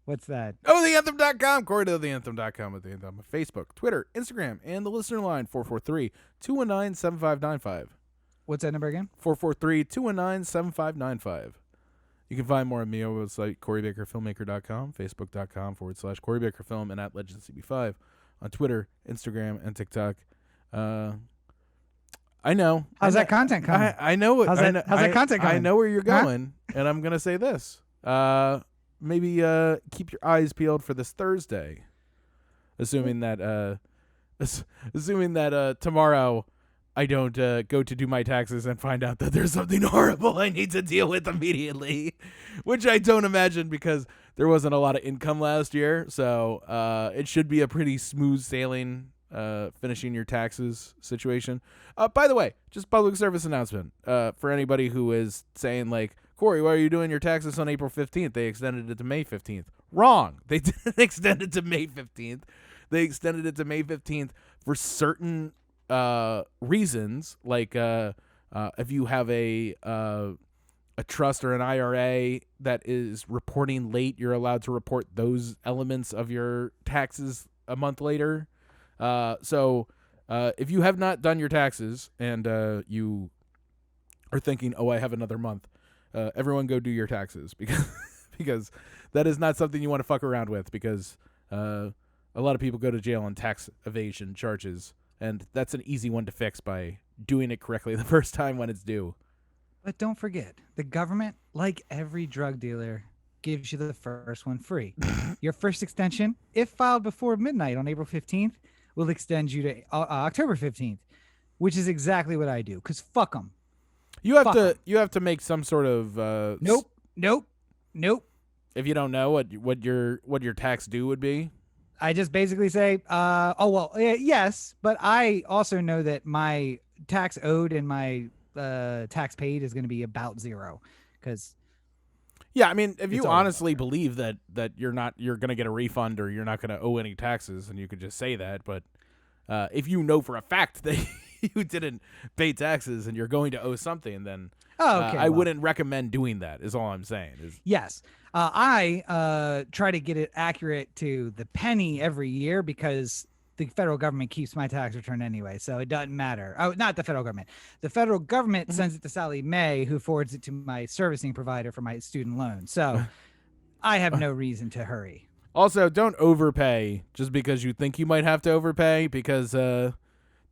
What's that? OTheanthem.com. Cory to theanthem.com with the Anthem. Facebook, Twitter, Instagram, and the listener line, 443-219-7595. What's that number again? 443-219-7595. You can find more on me on the website, CoryBakerFilmmaker.com, Facebook.com/CoryBakerFilm, and at LegendsCB5 on Twitter, Instagram, and TikTok. I know. How's that content coming? I know. How's that content coming? I know where you're going, and I'm going to say this. Maybe keep your eyes peeled for this Thursday, assuming that tomorrow I don't go to do my taxes and find out that there's something horrible I need to deal with immediately, which I don't imagine because there wasn't a lot of income last year. So it should be a pretty smooth sailing finishing your taxes situation. By the way, just public service announcement for anybody who is saying like, Cory, why are you doing your taxes on April 15th? They extended it to May 15th. Wrong. They didn't extend it to May 15th. They extended it to May 15th for certain reasons, like if you have a a trust or an IRA that is reporting late, you're allowed to report those elements of your taxes a month later. So if you have not done your taxes and you are thinking, oh, I have another month, everyone go do your taxes because that is not something you want to fuck around with because a lot of people go to jail on tax evasion charges, and that's an easy one to fix by doing it correctly the first time when it's due. But don't forget, the government, like every drug dealer, gives you the first one free. Your first extension, if filed before midnight on April 15th, will extend you to October 15th, which is exactly what I do. Because fuck them. You have to make some sort of Nope. If you don't know what your tax due would be. I just basically say, yes, but I also know that my tax owed and my tax paid is going to be about zero, because yeah, I mean, if you honestly believe that you're going to get a refund or you're not going to owe any taxes, and you could just say that. But if you know for a fact that you didn't pay taxes and you're going to owe something, then I wouldn't recommend doing that. Is all I'm saying. Yes. I try to get it accurate to the penny every year because the federal government keeps my tax return anyway, so it doesn't matter. Oh, not the federal government. The federal government sends it to Sally Mae, who forwards it to my servicing provider for my student loan. So I have no reason to hurry. Also, don't overpay just because you think you might have to overpay, because then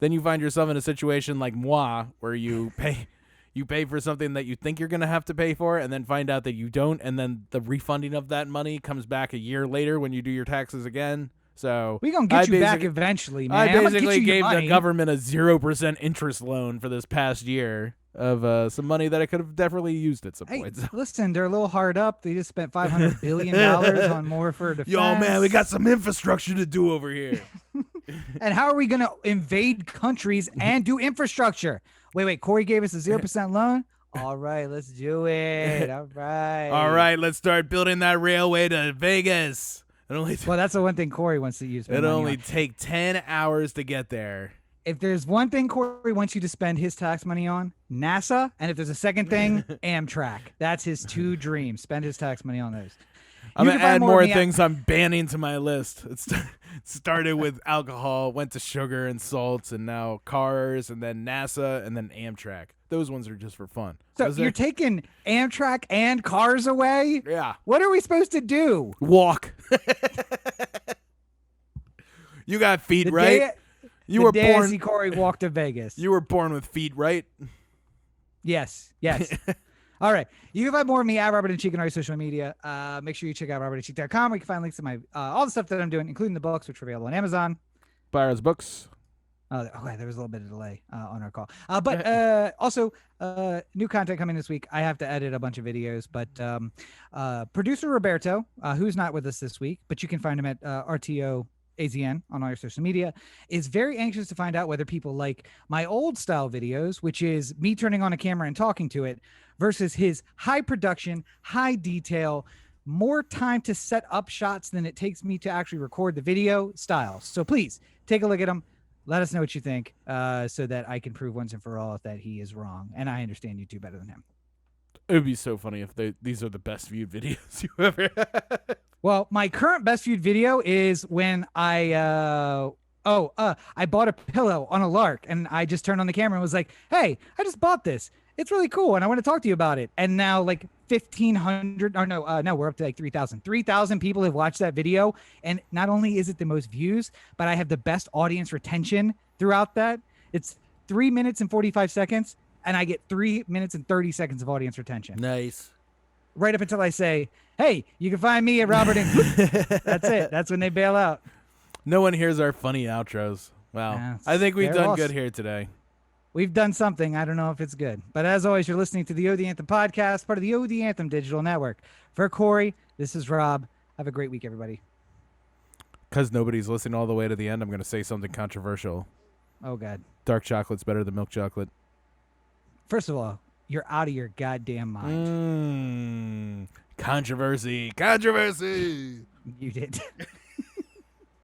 you find yourself in a situation like moi, where you pay for something that you think you're going to have to pay for and then find out that you don't, and then the refunding of that money comes back a year later when you do your taxes again. So we're going to get you back eventually, man. I basically gave the government a 0% interest loan for this past year of some money that I could have definitely used at some point. So. Listen, they're a little hard up. They just spent $500 billion on more for defense. Yo, man, we got some infrastructure to do over here. And how are we going to invade countries and do infrastructure? Wait, Cory gave us a 0% loan? All right, let's do it. All right, let's start building that railway to Vegas. Well, that's the one thing Cory wants to use. It'll only take 10 hours to get there. If there's one thing Cory wants you to spend his tax money on, NASA. And if there's a second thing, Amtrak. That's his two dreams. Spend his tax money on those. I'm going to add more things I'm banning to my list. It started with alcohol, went to sugar and salts, and now cars, and then NASA, and then Amtrak. Those ones are just for fun. So you're taking Amtrak and cars away? Yeah. What are we supposed to do? Walk. You got feet, right? You were born. I see Cory walk to Vegas. You were born with feet, right? Yes. All right. You can find more of me at Robert and Cheek on our social media. Make sure you check out robertandcheek.com, where you can find links to my all the stuff that I'm doing, including the books, which are available on Amazon. Buy us books. Okay, there was a little bit of delay on our call. But also, new content coming this week. I have to edit a bunch of videos, but producer Roberto, who's not with us this week, but you can find him at RTO AZN on all your social media, is very anxious to find out whether people like my old style videos, which is me turning on a camera and talking to it, versus his high production, high detail, more time to set up shots than it takes me to actually record the video styles. So please take a look at them. Let us know what you think, so that I can prove once and for all that he is wrong. And I understand you two better than him. It would be so funny if these are the best viewed videos you ever had. Well, my current best viewed video is when I bought a pillow on a lark, and I just turned on the camera and was like, hey, I just bought this. It's really cool, and I want to talk to you about it. And now, like, 1,500, or no, we're up to like 3,000. 3,000 people have watched that video, and not only is it the most views, but I have the best audience retention throughout that. It's 3 minutes and 45 seconds, and I get 3 minutes and 30 seconds of audience retention. Nice. Right up until I say, hey, you can find me at Robert and that's it. That's when they bail out. No one hears our funny outros. Wow. I think we've done good here today. We've done something. I don't know if it's good. But as always, you're listening to the O The Anthem podcast, part of the O The Anthem digital network. For Cory, this is Rob. Have a great week, everybody. Because nobody's listening all the way to the end, I'm going to say something controversial. Oh, God. Dark chocolate's better than milk chocolate. First of all, you're out of your goddamn mind. Controversy. You did.